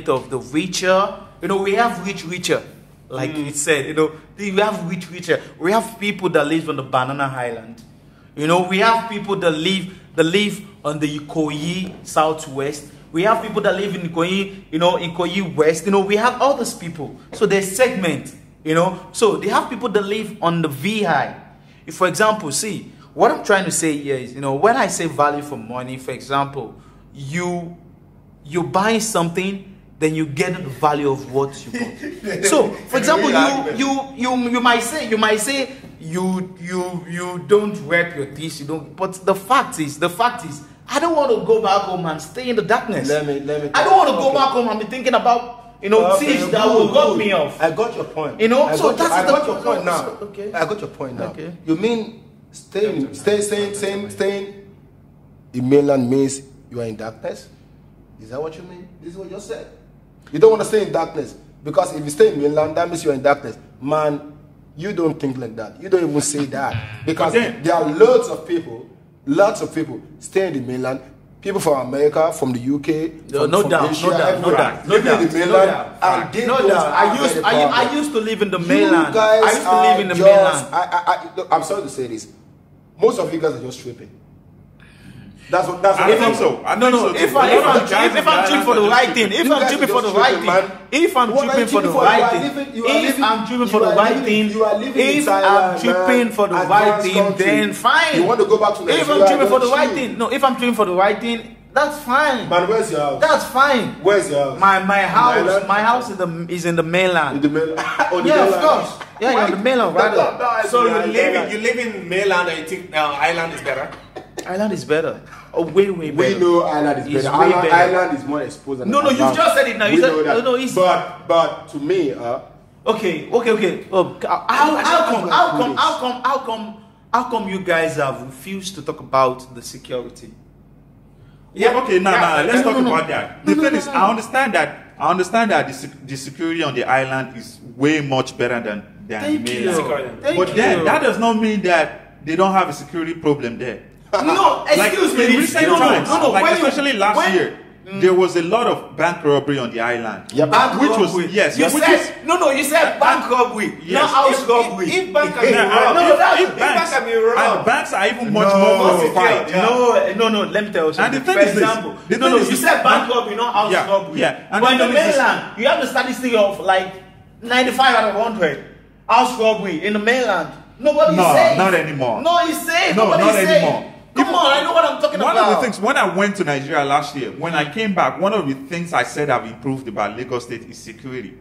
of the richer. We have richer. Like it said, we have richer. We have people that live on the banana island. We have people that live on the Ikoyi southwest. We have people that live in Ikoyi, Ikoyi west. We have all these people. So there's segment, So they have people that live on the VI. If, for example, see, what I'm trying to say here is, when I say value for money, for example, you buy something, then you get the value of what you bought. So, for example, you might say you don't rep your teeth, you don't. But the fact is, I don't want to go back home and stay in the darkness. Let me. I don't want to go back home and be thinking about thieves that will rub me off. I got your point. I got your point now. Okay. I got your point now. Okay. You mean staying in mainland means you are in darkness? Is that what you mean? This is what you said. You don't want to stay in darkness because if you stay in mainland, that means you're in darkness. Man, you don't think like that. You don't even say that because there are lots of people stay in the mainland. People from America, from the UK, no doubt. I used to live in the mainland. I'm sorry to say this. Most of you guys are just tripping. That's what I don't think so. If I'm tripping for the right thing, if I'm tripping for the right thing, then fine. You want to go back to Nigeria? If I'm tripping for the right thing, if I'm tripping for the right thing, that's fine. Man, where's your house? That's fine. Where's your house? My house is in the mainland. In the mainland? Of course. Yeah, in the mainland, rather. So you live in mainland and you think island is better? Island is better. Oh, way better. We know island is better. Island is more exposed than No, you just said it now. You said no, it's but to me, Okay. How come you guys have refused to talk about the security? Yeah, okay, let's talk about that. The thing is, I understand that the security on the island is way much better than the mainland. But then that does not mean that they don't have a security problem there. No, excuse me. In recent times, especially last year, there was a lot of bank robbery on the island. Yeah, which was yes. You said bank robbery, not house robbery. If bank can be robbed, and banks are even much more secure. No. Let me tell you something. And the thing is you said bank robbery, not house robbery. Yeah. But in the mainland, you have the statistic of like 95 out of 100 house robbery in the mainland. Nobody says. Not anymore. No, he says. No, not anymore. Come on, I know what I'm talking about. One of the things, when I went to Nigeria last year, when I came back, one of the things I said I've improved about Lagos State is security.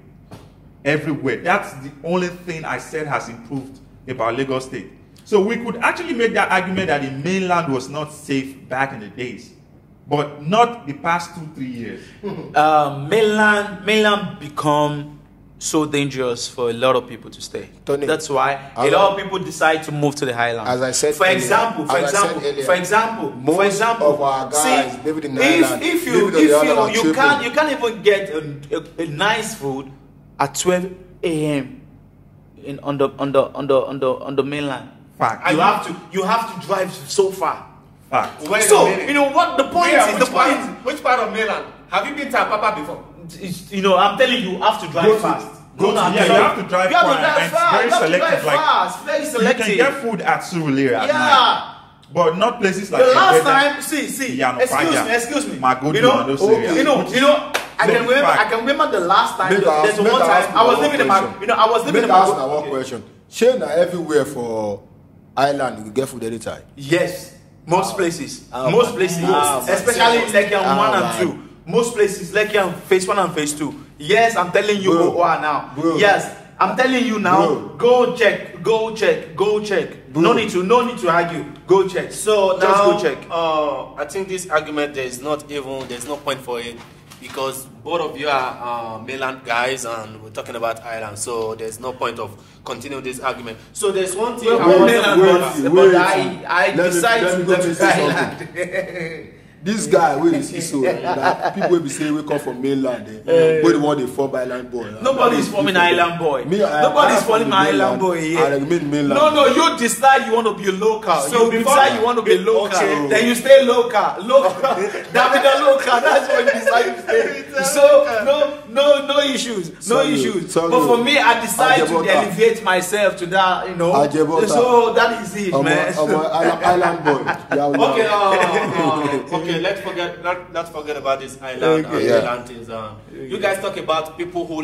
Everywhere. That's the only thing I said has improved about Lagos State. So we could actually make that argument that the mainland was not safe back in the days. But not the past 2-3 years. Mainland become so dangerous for a lot of people to stay. Tony, that's why a lot of people decide to move to the highlands. As I said, for example, most of our guys live in the island. If you can't even get a nice food at 12 a.m. on the mainland. Fact. You have to drive so far. Fact. Wait a So minute. you know what the point Yeah, is. The point. which part of mainland? Have you been to Apapa before? You know, I'm telling you, have to drive fast. You have to drive You have to far, drive and it's fast. very You have to drive selective. Like, fast. Very you selective. can get food at Surulere at night, but not places like The last Ebede, time, see, Yanofaya, excuse me. Magodo, You know, and those areas. I can remember the last time. There's one time I was living in my, I was living in my. one question. Share na everywhere for island you get food anytime. Yes, most places, especially Legion 1 and 2. Most places, Legion phase 1 and phase 2. Yes, I'm telling you, now. Bro. Yes, I'm telling you now. Bro. Go check. Bro. No need to argue. Go check. So just now, go check. I think this argument there's no point for it because both of you are mainland guys and we're talking about island, so there's no point of continuing this argument. So there's one thing I want to wait. I decided to go to say island. This guy, where is he so? That people will be saying we come from mainland. Where the one they form island boy. Nobody's forming island boy. Nobody's forming island boy here. I mean mainland. No, you decide you want to be local. So you decide you want to be local. Okay. Then you stay local. Davido local. That's what you decide to stay. So no issues. No issues. But for me, I decided to elevate myself to that. You know. So that is it, man. Island boy. Okay, let's forget about this island and mainland things. You guys talk about people who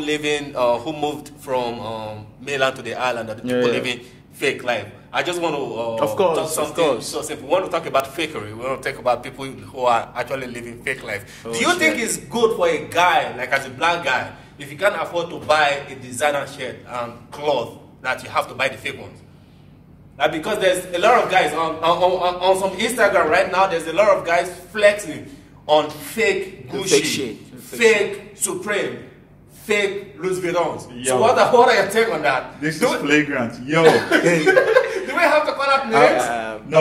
moved from mainland to the island, and the people living fake life. I just want to talk something so simple. We want to talk about fakery. We want to talk about people who are actually living fake life. Do you think it's good for a guy, like as a black guy, if you can't afford to buy a designer shirt and cloth, that you have to buy the fake ones? Because there's a lot of guys on some Instagram right now. There's a lot of guys flexing on fake Gucci, fake Supreme, fake Louis Vuittons. So what are your take on that? This is flagrant. Yo. Do we have to call out names? No.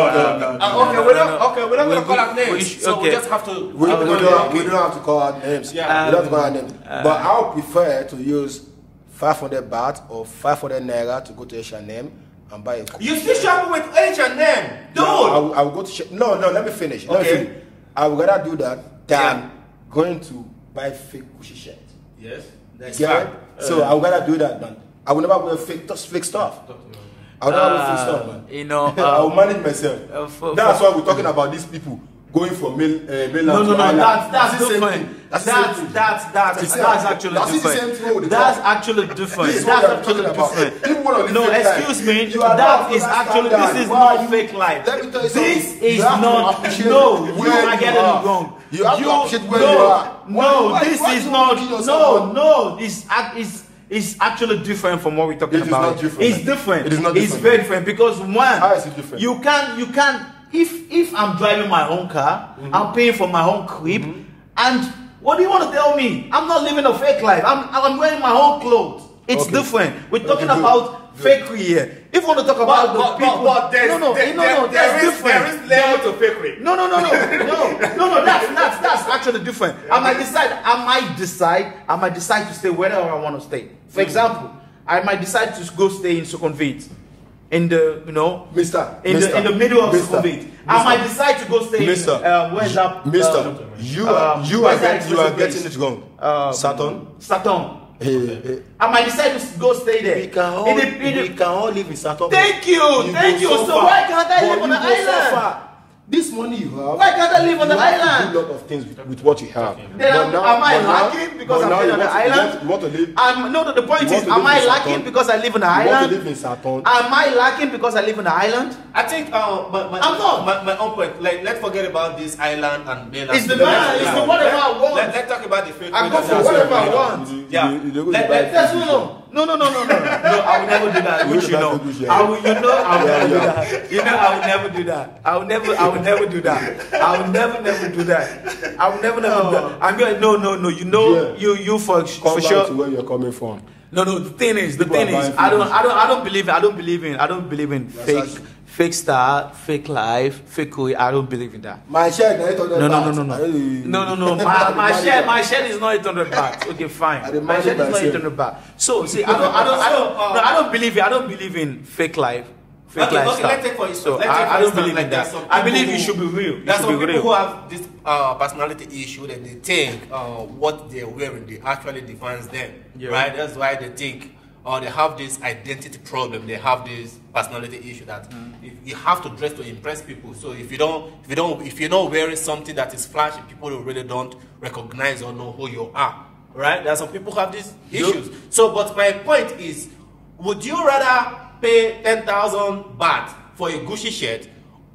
We're not going to call out names. So we just have to. We don't have to call out names. Yeah. We don't have to call out names. But I would prefer to use 500 baht or 500 naira to go to H&M and buy a Gucci. You still shopping with H&M, dude. I will go to no. Let me finish. Okay. I would rather do that than going to buy fake Gucci shirt. Yes. That's Yeah. So I would rather do that than I will never wear fake stuff. I would never wear fake stuff, man. You know, I will manage myself. That's why we're talking about these people going from mainland. No, to island. that's the same different. thing. That's actually That's the same different. thing with the That's top. actually different. This is That's what I'm actually talking about. different. People wanna live No, fake life. excuse me. You are That not is actually understand this is why not you- fake life. Let me tell you This something. is You have to not. appreciate No, you where are you getting are. it wrong. You have to appreciate where no, you are. No, Why this do is you not. kill yourself? No. It's actually different from what we're talking It is about. not different. It's different. It is not It's different. very different because one, How is it different? you can't. If I'm driving my own car, I'm paying for my own crib, and what do you want to tell me? I'm not living a fake life. I'm wearing my own clothes. It's Okay. different. We're talking good. about fakery here. If you want to talk about the people, that's different. There is level to fakery. No. That's actually different. I might decide to stay wherever I want to stay. For example, I might decide to go stay in Sukhumvit, in the in the middle of Sukhumvit. I might decide to go stay in where's that? You are getting it wrong. Saturn. Hey. I might decide to go stay there. We can all live in Saturn. Thank you. So why can't I live on the island? This money you have. Why can't I live on the island? You do a lot of things with what you have. Then am I lacking because I'm living on the island? You want to live. The point is, am I lacking because I live on the island? You want to live in Saturn. Am I lacking because I live on the island? I think my own point. Like, let's forget about this island and mainland. It's the man. It's the whatever I want. Let's talk about the fake. I go for whatever I want. Yeah. No, I will never do that. Which you know, I will never do that. You know, I will never do that. I will never do that. I will never do that. I will never do that. I'm going. No. You know, you for Come back sure. to where you're coming from. No. The thing is, I don't believe in fake star, fake life, fake career. I don't believe in that. My share, no. My share is not 800 baht. Okay, fine. My share is not 800 baht. So see, I don't believe it. I don't believe in fake life. Fake lifestyle. Let's take for instance. So I don't believe in that. I believe you should be real. There's some people who have this personality issue that they think what they're wearing they actually defines them, right? That's why they think they have this identity problem. They have this personality issue that you have to dress to impress people. So if you're not wearing something that is flashy, people really don't recognize or know who you are, right? There are some people who have these issues. So, but my point is, would you rather pay 10,000 baht for a Gucci shirt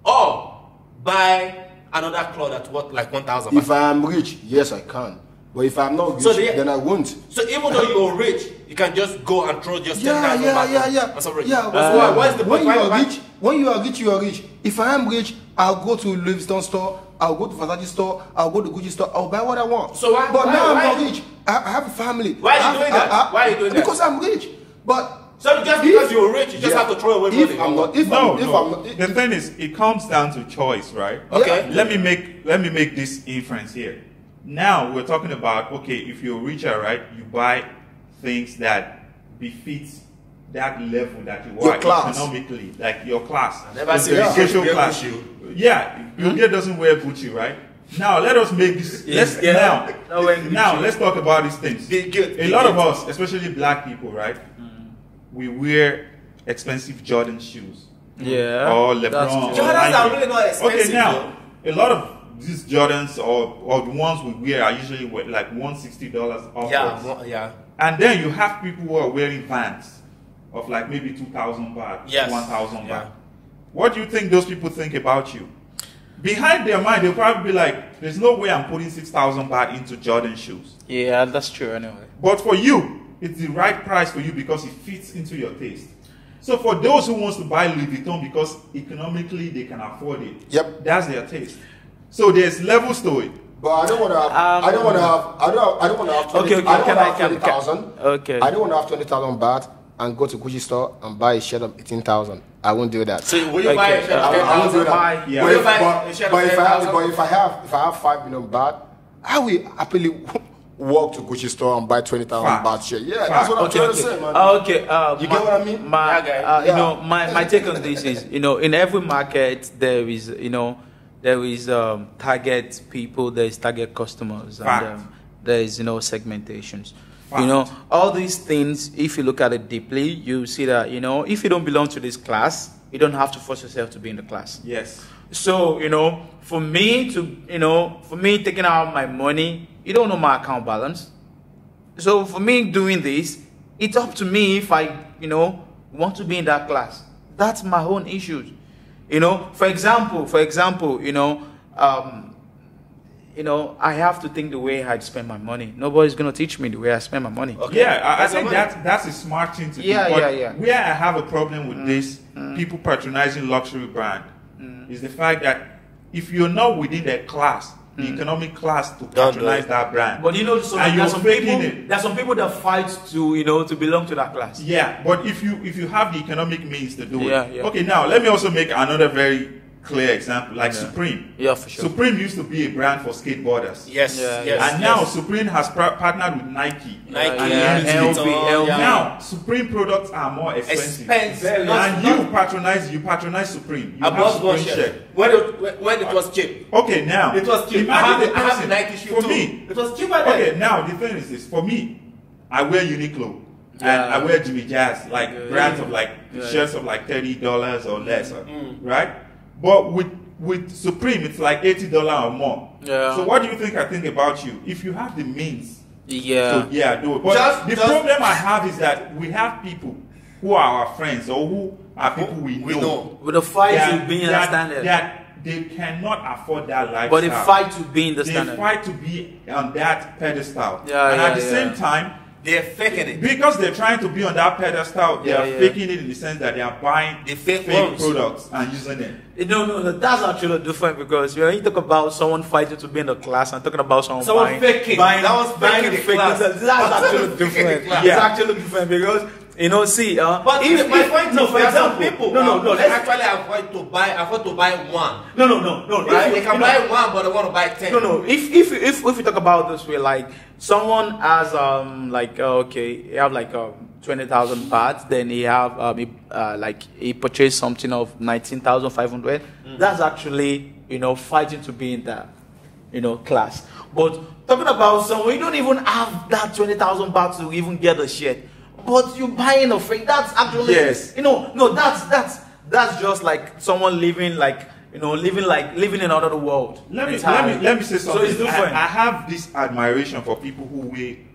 or buy another cloth that's worth like 1,000 baht? If I am rich, yes, I can. But if I'm not rich, then I won't. So even though you're rich, you can just go and throw just 10,000 baht. Yeah. What's the point? When you are rich, you are rich. If I am rich, I'll go to Louis Vuitton store, I'll go to Versace store, I'll go to Gucci store, I'll buy what I want. So why? But now I'm not rich. I have a family. Why are you doing that? Why are you doing that? Because I'm rich. But so just because you're rich, you just have to throw away money. The thing is, it comes down to choice, right? Okay. Let me make this inference here. Now we're talking about, okay, if you're richer, right, you buy things that befit that level that you are economically, like your class, Never see your social class. Yeah, Bill Gates doesn't wear Gucci, right? Now let us make this. Now let's talk about these things. A lot of us, especially black people, right? We wear expensive Jordan shoes. Yeah. Or LeBron. Jordans are really not expensive. Okay, now a lot of these Jordans or the ones we wear are usually like $160 upwards. Yeah. And then you have people who are wearing Vans of like maybe 2,000 baht, 1,000 baht. What do you think those people think about you? Behind their mind, they'll probably be like, there's no way I'm putting 6,000 baht into Jordan shoes. Yeah, that's true anyway. But for you, it's the right price for you because it fits into your taste. So for those who wants to buy Louis Vuitton because economically they can afford it, that's their taste. So there's levels to it. But I don't want to have. I don't want to have. 20,000. Okay. I don't want to have 20,000 baht and go to Gucci store and buy a shirt of 18,000. I won't do that. So will you buy a shirt of 10,000? I won't do that. Yeah. But if I have 5 million baht, I will happily walk to Gucci store and buy 20,000 baht shirt. Yeah, that's what I'm trying to say, man. You get what I mean? You know, my take on this is, you know, in every market there is, you know, there is target people, there is target customers, and there is, you know, segmentations. You know, all these things, if you look at it deeply, you see that, you know, if you don't belong to this class, you don't have to force yourself to be in the class. Yes. So, you know, for me taking out my money, you don't know my account balance. So for me doing this, it's up to me if I, you know, want to be in that class. That's my own issues. You know, for example, I have to think the way I spend my money. Nobody's gonna teach me the way I spend my money. Okay. Yeah, I think that's a smart thing to do. Yeah. Where I have a problem with this, people patronizing luxury brand, is the fact that if you're not within that class, the economic class to patronize that brand. But you know, so there's some people that fight to, you know, to belong to that class. Yeah, but if you have the economic means to do it. Yeah. Okay, now let me also make another very clear example, like Supreme. Yeah, for sure. Supreme used to be a brand for skateboarders. Yes. And now Supreme has partnered with Nike. And LV. Now Supreme products are more expensive. And you patronize Supreme. You have Supreme shirt. When it was cheap. Okay, now it was cheap. I have the Nike shoe for too. me. It was cheaper then. Okay, now the thing is this: for me, I wear Uniqlo. And I wear Jimmy Jazz, like brands of like shirts of like $30 or less, right? But with Supreme, it's like $80 or more. Yeah. So what do you think I think about you? If you have the means, do it. But the problem I have is that we have people who are our friends or who are people we know. With a fight to be in the standard. That they cannot afford that lifestyle. But they fight to be in the standard. They fight to be on that pedestal. And at the same time, they're faking it. Because they're trying to be on that pedestal, they are faking it in the sense that they are buying the fake products and using it. No, that's actually different because when you talk about someone fighting to be in the class and talking about someone faking. That was faking the class. That's actually different. It's actually different because You know, see, But if my point no, is, for there are some example, people no, they let's actually afford to buy one. no. Right? They can buy one, but they want to buy 10. No. If we talk about this way, like someone has okay, he have like 20,000 baht, then he have he purchased something of 19,500. That's actually fighting to be in that class. But talking about someone, you don't even have that 20,000 baht to even get a shirt, but you buying a fake. That's actually that's just like someone living living in another world. Let me say something. So it's different. I have this admiration for people who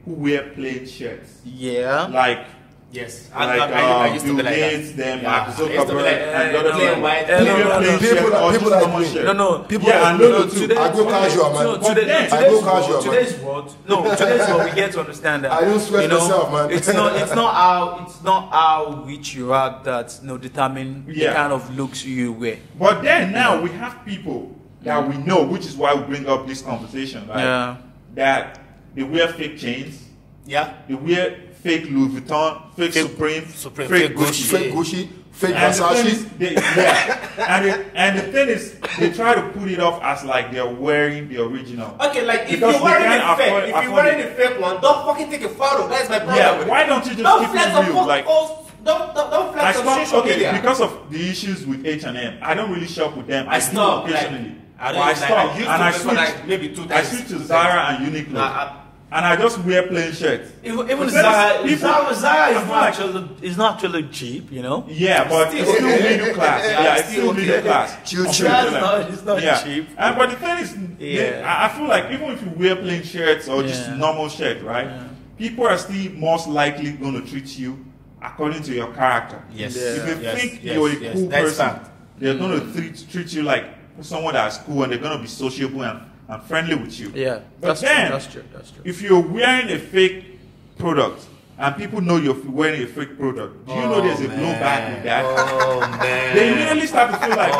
wear plain shirts. Yeah. Like Yes, I used to be like that. them, Yeah. Mark I used to be Zuckerberg, like, and other plain people. white. They wear plain People shirt or like just normal me. shirt. No. People Yeah, like and me no, too. today- I go casual, man. No, today's I go casual, man. today's what? No, today's what we get to understand that. I don't sweat myself, man. It's not how rich you are that determine the kind of looks you wear. But then now we have people that we know, which is why we bring up this conversation, right? Yeah. That they wear fake chains, Yeah. they wear fake Louis Vuitton, fake Supreme, fake Gucci. Fake Gucci, fake And the thing Versace. is, and the thing is, they try to put it off as like they're wearing the original. Okay, like if Because you're wearing they a can't fake, afford- if you're afford wearing it. a fake one, don't fucking take a photo. That's my problem. Yeah, with why it. don't you just Don't keep flex it on real? Like, don't flex on social okay, media. because of the issues with H&M, I don't really shop with them. I do stopped, like, occasionally. I don't But I like- stopped, I used and to I for switched. like maybe 2 I times. switched to Zara and Uniqlo, and I just wear plain shirts. Even Because Zara people- Zara I feel like- is not actually cheap, Yeah, but it's still middle class. Yeah, it's still middle class. Chill. It's not cheap. And but the thing is, I feel like even if you wear plain shirts or just Yeah. normal shirt, right? Yeah. People are still most likely going to treat you according to your character. Yes. If they Yes, think yes, you're a yes, cool that's person, fact. they're going to treat you like someone that's cool, and they're going to be sociable and friendly with you. Yeah, But then, That's true. if you're wearing a fake product and people know you're wearing a fake product, do you know there's a blowback with that? Oh man. They immediately start to feel like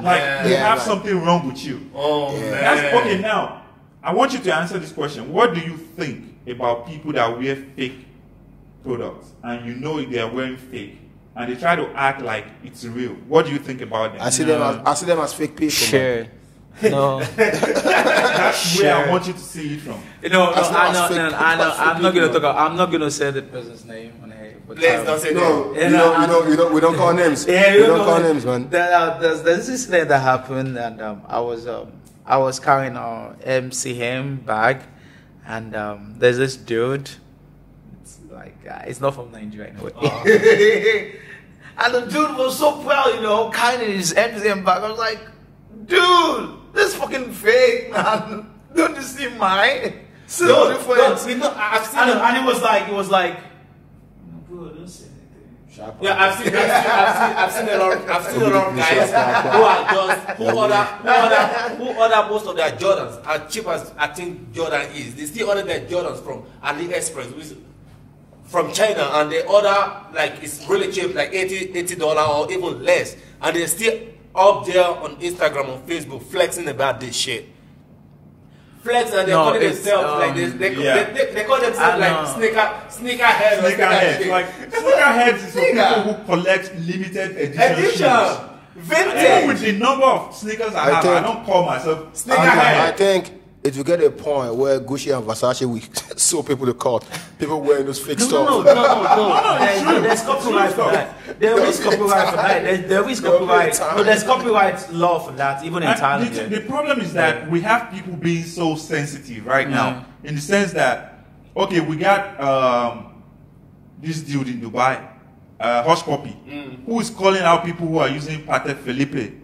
man. they Yeah, have man. something wrong with you. Oh man. That's okay. Now, I want you to answer this question. What do you think about people that wear fake products and you know they are wearing fake and they try to act like it's real? What do you think about them? I see them as fake people. Man. No. That's where I want you to see it from. I know. I'm not gonna say the person's name on here. But Please don't say No, that. we don't call names. Yeah, we don't call names, man. There's this thing that happened, and I was carrying a MCM bag, and there's this dude. It's like it's not from Nigeria anyway. And the dude was so proud, carrying his MCM bag. I was like, dude, this is fucking fake, man. Don't you see mine? So different. I've seen And it was like, bro, don't say anything. Yeah, I've seen a lot of guys who order most of their Jordans as cheap as I think Jordan is. They still order their Jordans from AliExpress, which from China, and they order like it's really cheap, like $80 or even less, and they're still up there on Instagram, on Facebook, flexing about this shit. Flex, and they call themselves like this. They call themselves like sneakerhead. Sneakerheads. Like sneakerheads is for people who collect limited edition shoes. Vintage. With the number of sneakers I have, I don't call myself Sneakerhead. I think it will get a point where Gucci and Versace will show people the court. People wearing those fake stuff. No. There's copyright for that. There is copyright for that. There is copyright. No, there's copyright law for that, even in Thailand. The problem is that we have people being so sensitive right now, in the sense that, okay, we got this dude in Dubai, Hush Puppy, who is calling out people who are using Patek Philippe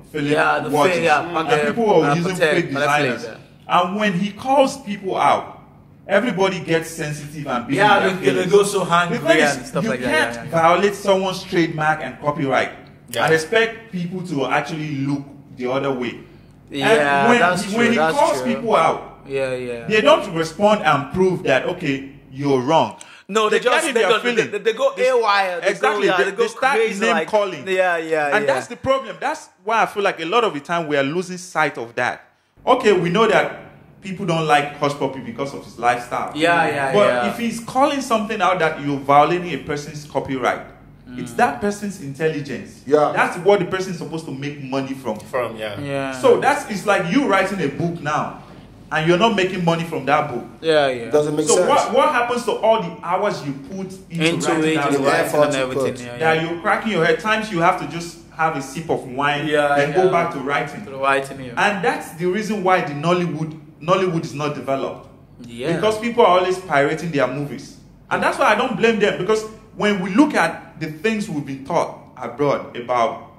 watches, and people who are using fake designers. And when he calls people out, everybody gets sensitive and big. They go so hungry and stuff like that. You can't violate someone's trademark and copyright and expect people to actually look the other way. Yeah, and when he calls people out, they don't respond and prove that, okay, you're wrong. No, they go AWire. Exactly. They start crazy, name calling. And that's the problem. That's why I feel like a lot of the time we are losing sight of that. Okay, we know that people don't like Hush Puppy because of his lifestyle. Yeah. But if he's calling something out that you're violating a person's copyright, it's that person's intelligence. Yeah. That's what the person is supposed to make money from. So it's like you writing a book now, and you're not making money from that book. Doesn't make sense. So what happens to all the hours you put into writing that book? effort and everything. That you're cracking your head. Times you have to just have a sip of wine and go back to writing. And that's the reason why the Nollywood is not developed. Because people are always pirating their movies. And that's why I don't blame them, because when we look at the things we've been taught abroad about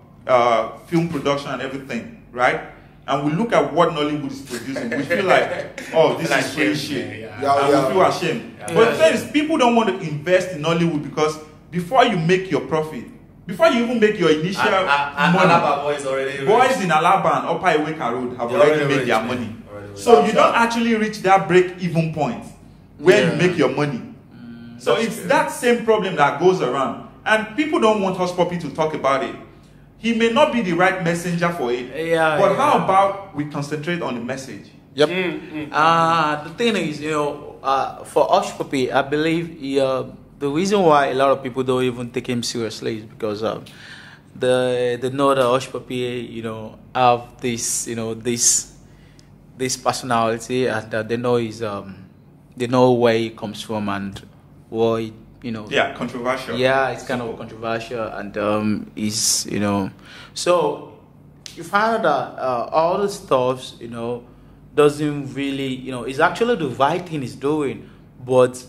film production and everything, right? And we look at what Nollywood is producing, we feel like, oh, this is free shit. And we feel ashamed. But the thing is, people don't want to invest in Nollywood because before you make your profit, before you even make your initial money, boys in Alaba and Upper Iweka Road have already made their money. So you don't actually reach that break-even point where you make your money. So it's that same problem that goes around. And people don't want Hush Puppy to talk about it. He may not be the right messenger for it. But how about we concentrate on the message? The thing is, for Hush Puppy, I believe the reason why a lot of people don't even take him seriously is because they know that Hush Puppy, have this, this personality, and that they know they know where he comes from and what controversial. It's kind of controversial, and is so you find that all the stuffs doesn't really it's actually the right thing he's doing, but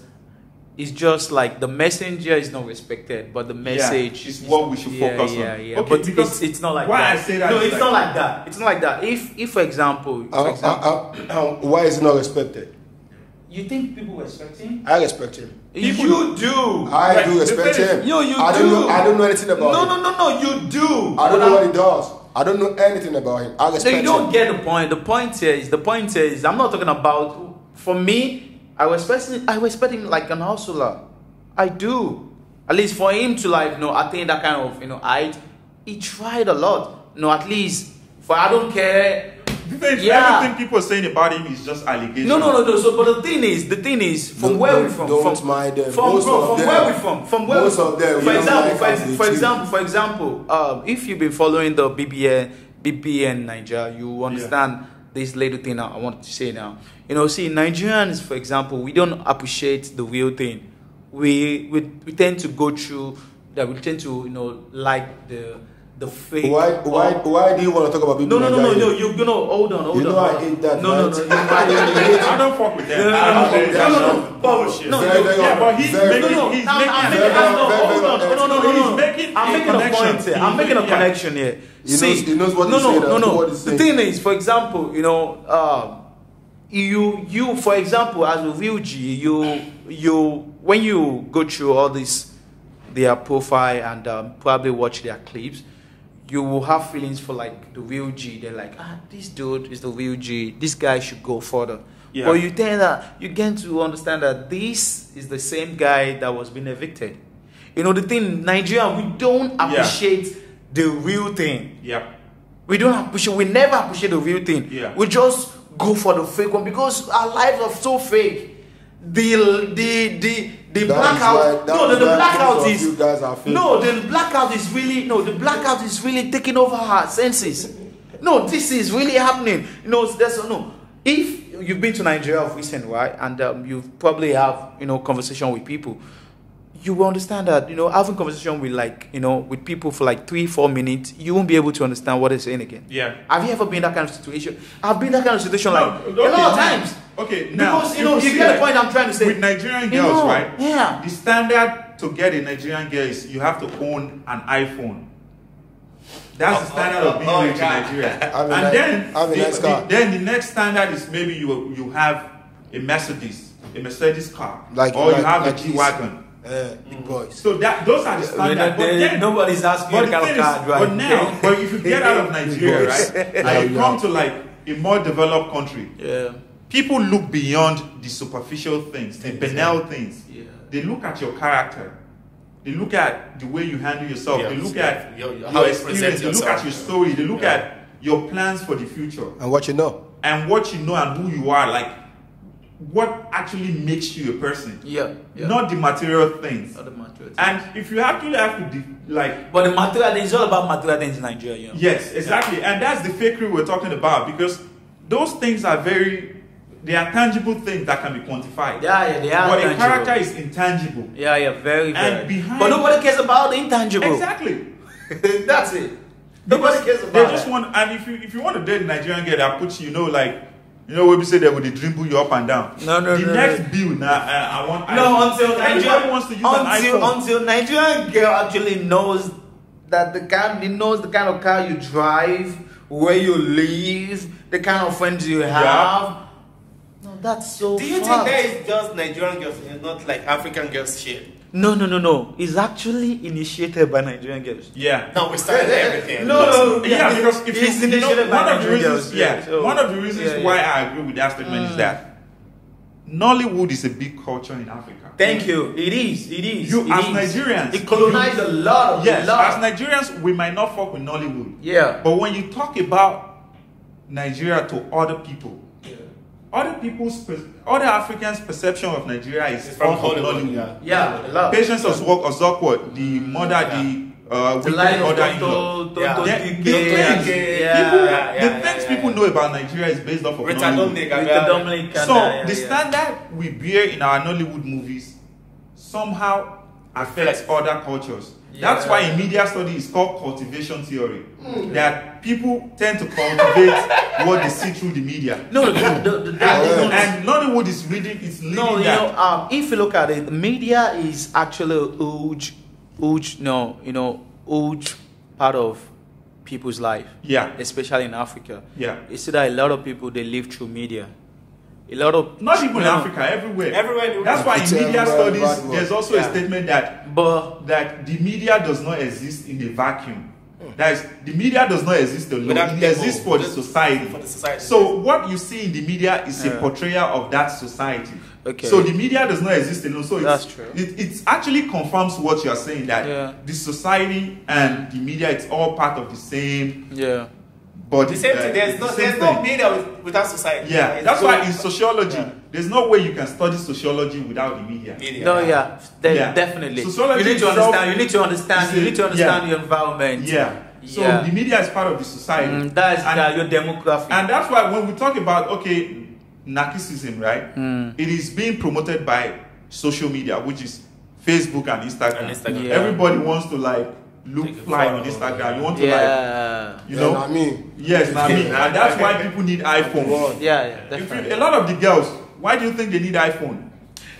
it's just like the messenger is not respected, but the message is what we should focus on. Okay, but it's not like why that. I say that? No, it's not like that. It's not like that. If for example, why is it not respected? You think people respect him? I respect him. You do. I do respect him. I don't know anything about him. No, you do. I don't know what he does. I don't know anything about him. I respect him. You don't get the point. The point is, I'm not talking about, for me, I respect him like an hustler. I do. At least for him to attain that kind of height, he tried a lot. At least I don't care. Everything people are saying about him is just allegations. No. So, but the thing is, from where we're from, don't mind them. From where we're from, most of them. For example, if you've been following the BBN Nigeria, you understand this little thing I want to say now. See, Nigerians, for example, we don't appreciate the real thing. We tend to go through that. We tend to like the fake. Why do you want to talk about people? No. Hold on. I hate that. No. I don't fuck with them. I'm making a connection here. He knows what he's saying. No. The thing is, for example, you for example, as a real G, you when you go through all this, their profile and probably watch their clips, you will have feelings for the real G. They're like, this dude is the real G. This guy should go further. But you get to understand that this is the same guy that was being evicted. The thing, Nigeria, we don't appreciate the real thing. We never appreciate the real thing. We just go for the fake one because our lives are so fake. The blackout. The blackout is really taking over our senses. No, this is really happening. If you've been to Nigeria of recent, right, and you probably have conversation with people, you will understand that having conversation with with people for 3-4 minutes, you won't be able to understand what they're saying again. Have you ever been in that kind of situation? I've been in that kind of situation a lot of times. Okay, now because you get the point I'm trying to say. With Nigerian girls, right? The standard to get a Nigerian girl is you have to own an iPhone. That's the standard of being rich in Nigeria. Then the next standard is maybe you have a Mercedes car, or you have a G-Wagon. Big boys. So those are the standards. Nobody's asking you kind of card, right? But if you get out of Nigeria, right, and you come to a more developed country, people look beyond the superficial things, the banal things. They look at your character. They look at the way you handle yourself. They look at your experience. They look at your story. They look at your plans for the future, And what you know. and what you know and who you are, like what actually makes you a person. Yeah. Not the material things. Not the material things. And if you actually have to like, But the material things, it's all about material things in Nigeria, you know. yes, exactly, and that's the fakery we're talking about, because those things are they are tangible things that can be quantified. Yeah, they are But a tangible. character is intangible. Yeah, very, And very. behind- But nobody cares about the intangible. Exactly. That's it. Nobody cares about They just that. want, and if you want to date a Nigerian girl that puts you, when we say they would dribble you up and down. No, The next bill now, I want. Until everybody Nigeria wants to use an iPhone. until Nigerian girl actually knows that the kind of car you drive, where you live, the kind of friends you have. No, that's so. Do you think that is just Nigerian girls and not like African girls shit? No. It's actually initiated by Nigerian girls. Yeah. Now we started everything. No. Yeah, because if It's you know, initiated by one of the Nigerian reasons, girls, so- one of the reasons yeah. why I agree with that statement is that Nollywood is a big culture in Africa. Thank you. It is. You It as is. Nigerians, It colonized a lot of yes, a lot. as Nigerians, we might not fuck with Nollywood. Yeah. But when you talk about Nigeria to other people, other Africans' perception of Nigeria is From fuck of Hollywood, Nollywood. Yeah, a lot. Patience Ozokwo, the mother, The wicked line of mother-in-law. Tonto The things people know about Nigeria is based off of Nollywood. So the standard we bear in our Nollywood movies somehow affects other cultures. That's why in media study it's called cultivation theory. That people tend to cultivate what they see through the media. No, And Nollywood is leading that. if you look at it, the media is actually a huge part of people's life. Yeah. Especially in Africa. Yeah. You see that a lot of people, they live through media. A lot of Not even in Africa, everywhere. Everywhere. That's why It's in media everywhere, studies, everywhere. there's also a statement that but the media does not exist in a vacuum. That is, the media does not exist alone. Without It people. exists for the society. For the society. So what you see in the media is a portrayal of that society. Okay. So the media does not exist alone. So That's true. It actually confirms what you are saying, that the society and the media, it's all part of the same body. The same thing. There's no media without society. Yeah, It's that's so- why in sociology, there's no way you can study sociology without the media. definitely. Sociology You need to itself understand. You need to understand. You need to understand yeah. your environment. Yeah. So Yeah. the media is part of the society. That's your demographic. And that's why when we talk about, narcissism, right? It is being promoted by social media, which is Facebook and Instagram. Yeah. Everybody wants to look Take a fly on photo. Instagram. You want to Not me. Yes, not me. And that's why people need iPhone. definitely. A lot of the girls, why do you think they need iPhone?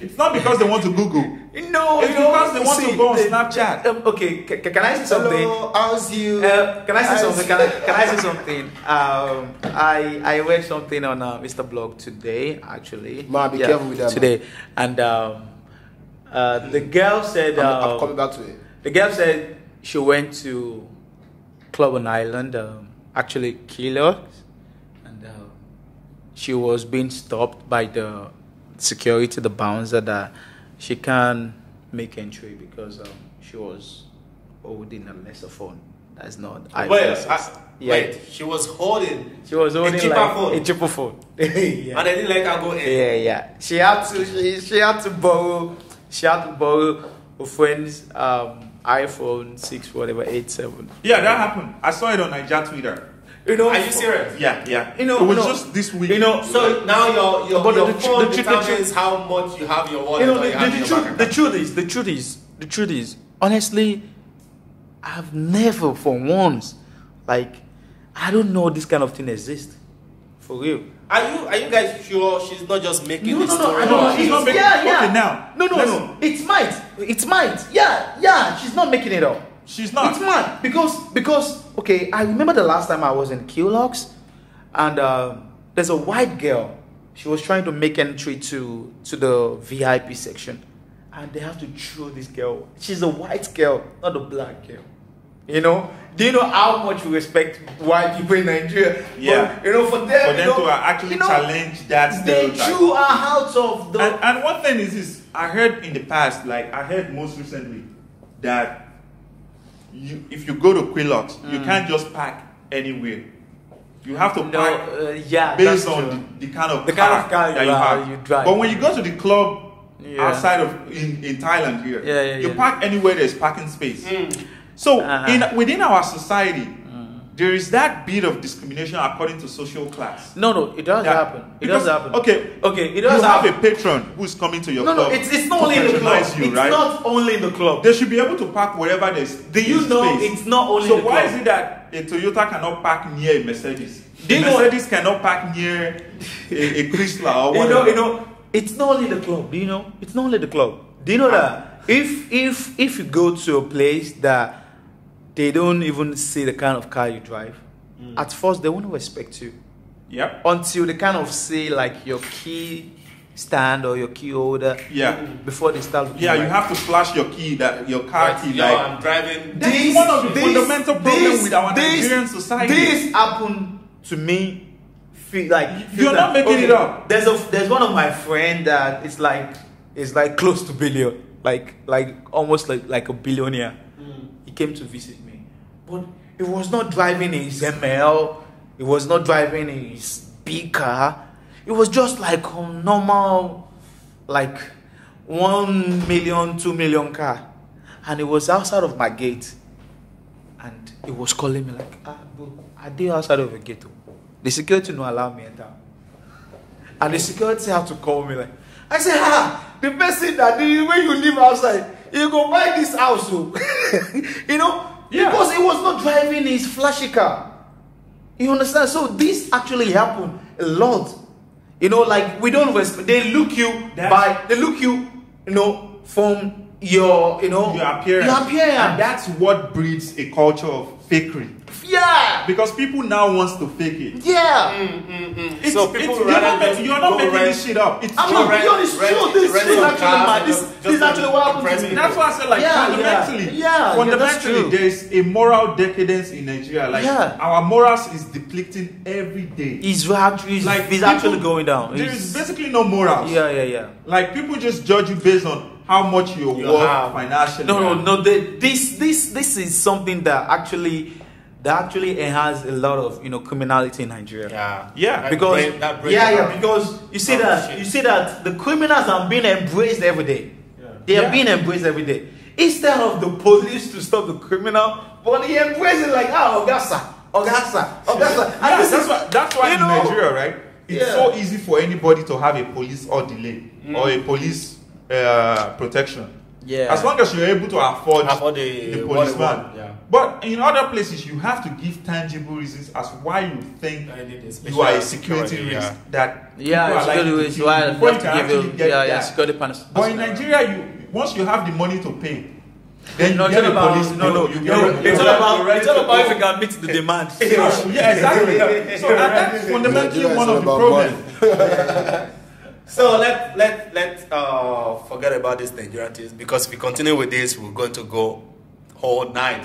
It's not because they want to Google. No, It's because they want to go on Snapchat. Okay, can I say something? Hello, how's you? Can I say something? Can I say something? I read something on Mr. Blog today, actually. Man, be careful with that, today. And the girl said, I'm coming back to it. the girl said she went to Club on Island, actually Kilo, and she was being stopped by the security, the bouncer, that she can't make entry because she was holding a lesser phone. That's not. Wait, she was holding. She was holding cheaper phone. a cheaper phone. And they didn't let her go in. Yeah. She had to borrow a friend's iPhone 6 whatever 87. Yeah, that happened. I saw it on Niger Twitter. Are you serious? Yeah. You know, it was just this week. So now your phone the determines how much you have your wallet or you have in your bank account. The truth is, honestly, I've never for once, I don't know this kind of thing exists. For real. Are you guys sure she's not just making No, this no, story? I don't know. up? she's not making- okay, now, No. It might. Yeah. She's not making it up. She's not. It's mad because okay, I remember the last time I was in Qlox, and there's a white girl. She was trying to make entry to the VIP section, and they have to throw this girl. She's a white girl, not a black girl. You know? Do you know how much we respect white people in Nigeria? Yeah. But, for them, to actually challenge that they stereotype. threw her out of the. And one thing is this, I heard in the past, I heard most recently, that if you go to Quillox, you can't just park anywhere. You have to park yeah, based that's on true. the kind of The kind of car that you you are, have. you drive. But when you go to the club Yeah. outside of in Thailand here, you park anywhere there's parking space. So within our society, there is that bit of discrimination according to social class. No, it does happen. It does happen. Okay, it does you happen. have a patron who's coming to your club. No, it's not only in the club. You, it's right? not only in the club. They should be able to park wherever there's. Do you know space. it's not only So in the why club? is it that a Toyota cannot park near a Mercedes? Do you A know- Mercedes cannot park near a Chrysler or whatever. You know, it's not only the club. Do you know? It's not only the club. Do you know that if you go to a place that they don't even see the kind of car you drive, at first they won't respect you. Yep. Until they kind of see like your key stand or your key holder. Yeah. Before they start. looking Yeah, you like- have to flash your key, your car key. Yo, Like I'm driving. that's one of the fundamental problems with our Nigerian society. This happened to me. You're not making it up. There's one of my friend that is like close to billion, like almost like a billionaire. He came to visit me, but he was not driving his ML. He was not driving his big car. It was just like a normal, like 1 million, 2 million car, and it was outside of my gate, and he was calling me like, bro, are they outside of the gate? The security don't allow me enter. And the security have to call me like, I said, the person that when you live outside, you go buy this house. You know? Yeah. Because he was not driving his flashy car. You understand? So this actually happened a lot. You know, like we don't respect, they look you from your, your appearance. And that's what breeds a culture of fakery. Yeah. Because people now wants to fake it. Yeah. So people you're not making this shit up. It's I'm true. not beyond this true. This is actually mad. This is actually what happened to me. That's why I said, like, fundamentally, true. there is a moral decadence in Nigeria. Like, our morals is depleting every day. It's actually going down. There is basically no morals. Yeah. Like, people just judge you based on how much you're worth financially. No. This is something that actually enhances a lot of criminality in Nigeria. Because you see that the criminals are being embraced every day. They are being embraced every day. Instead of the police to stop the criminal, but they embrace it like Ogasa. That's why in Nigeria, right? It's so easy for anybody to have a police orderly or a police protection. Yeah. As long as you're able to afford the policeman. But in other places, you have to give tangible reasons as why you think you are a security risk. That security risk. Why you have to give you security punishment. But in Nigeria, once you have the money to pay, then you get a police. It's all about if you can meet the demand. Yeah, exactly. So that's fundamentally one of the problems. So let's forget about this Nigerian things, because if we continue with this, we're going to go all night.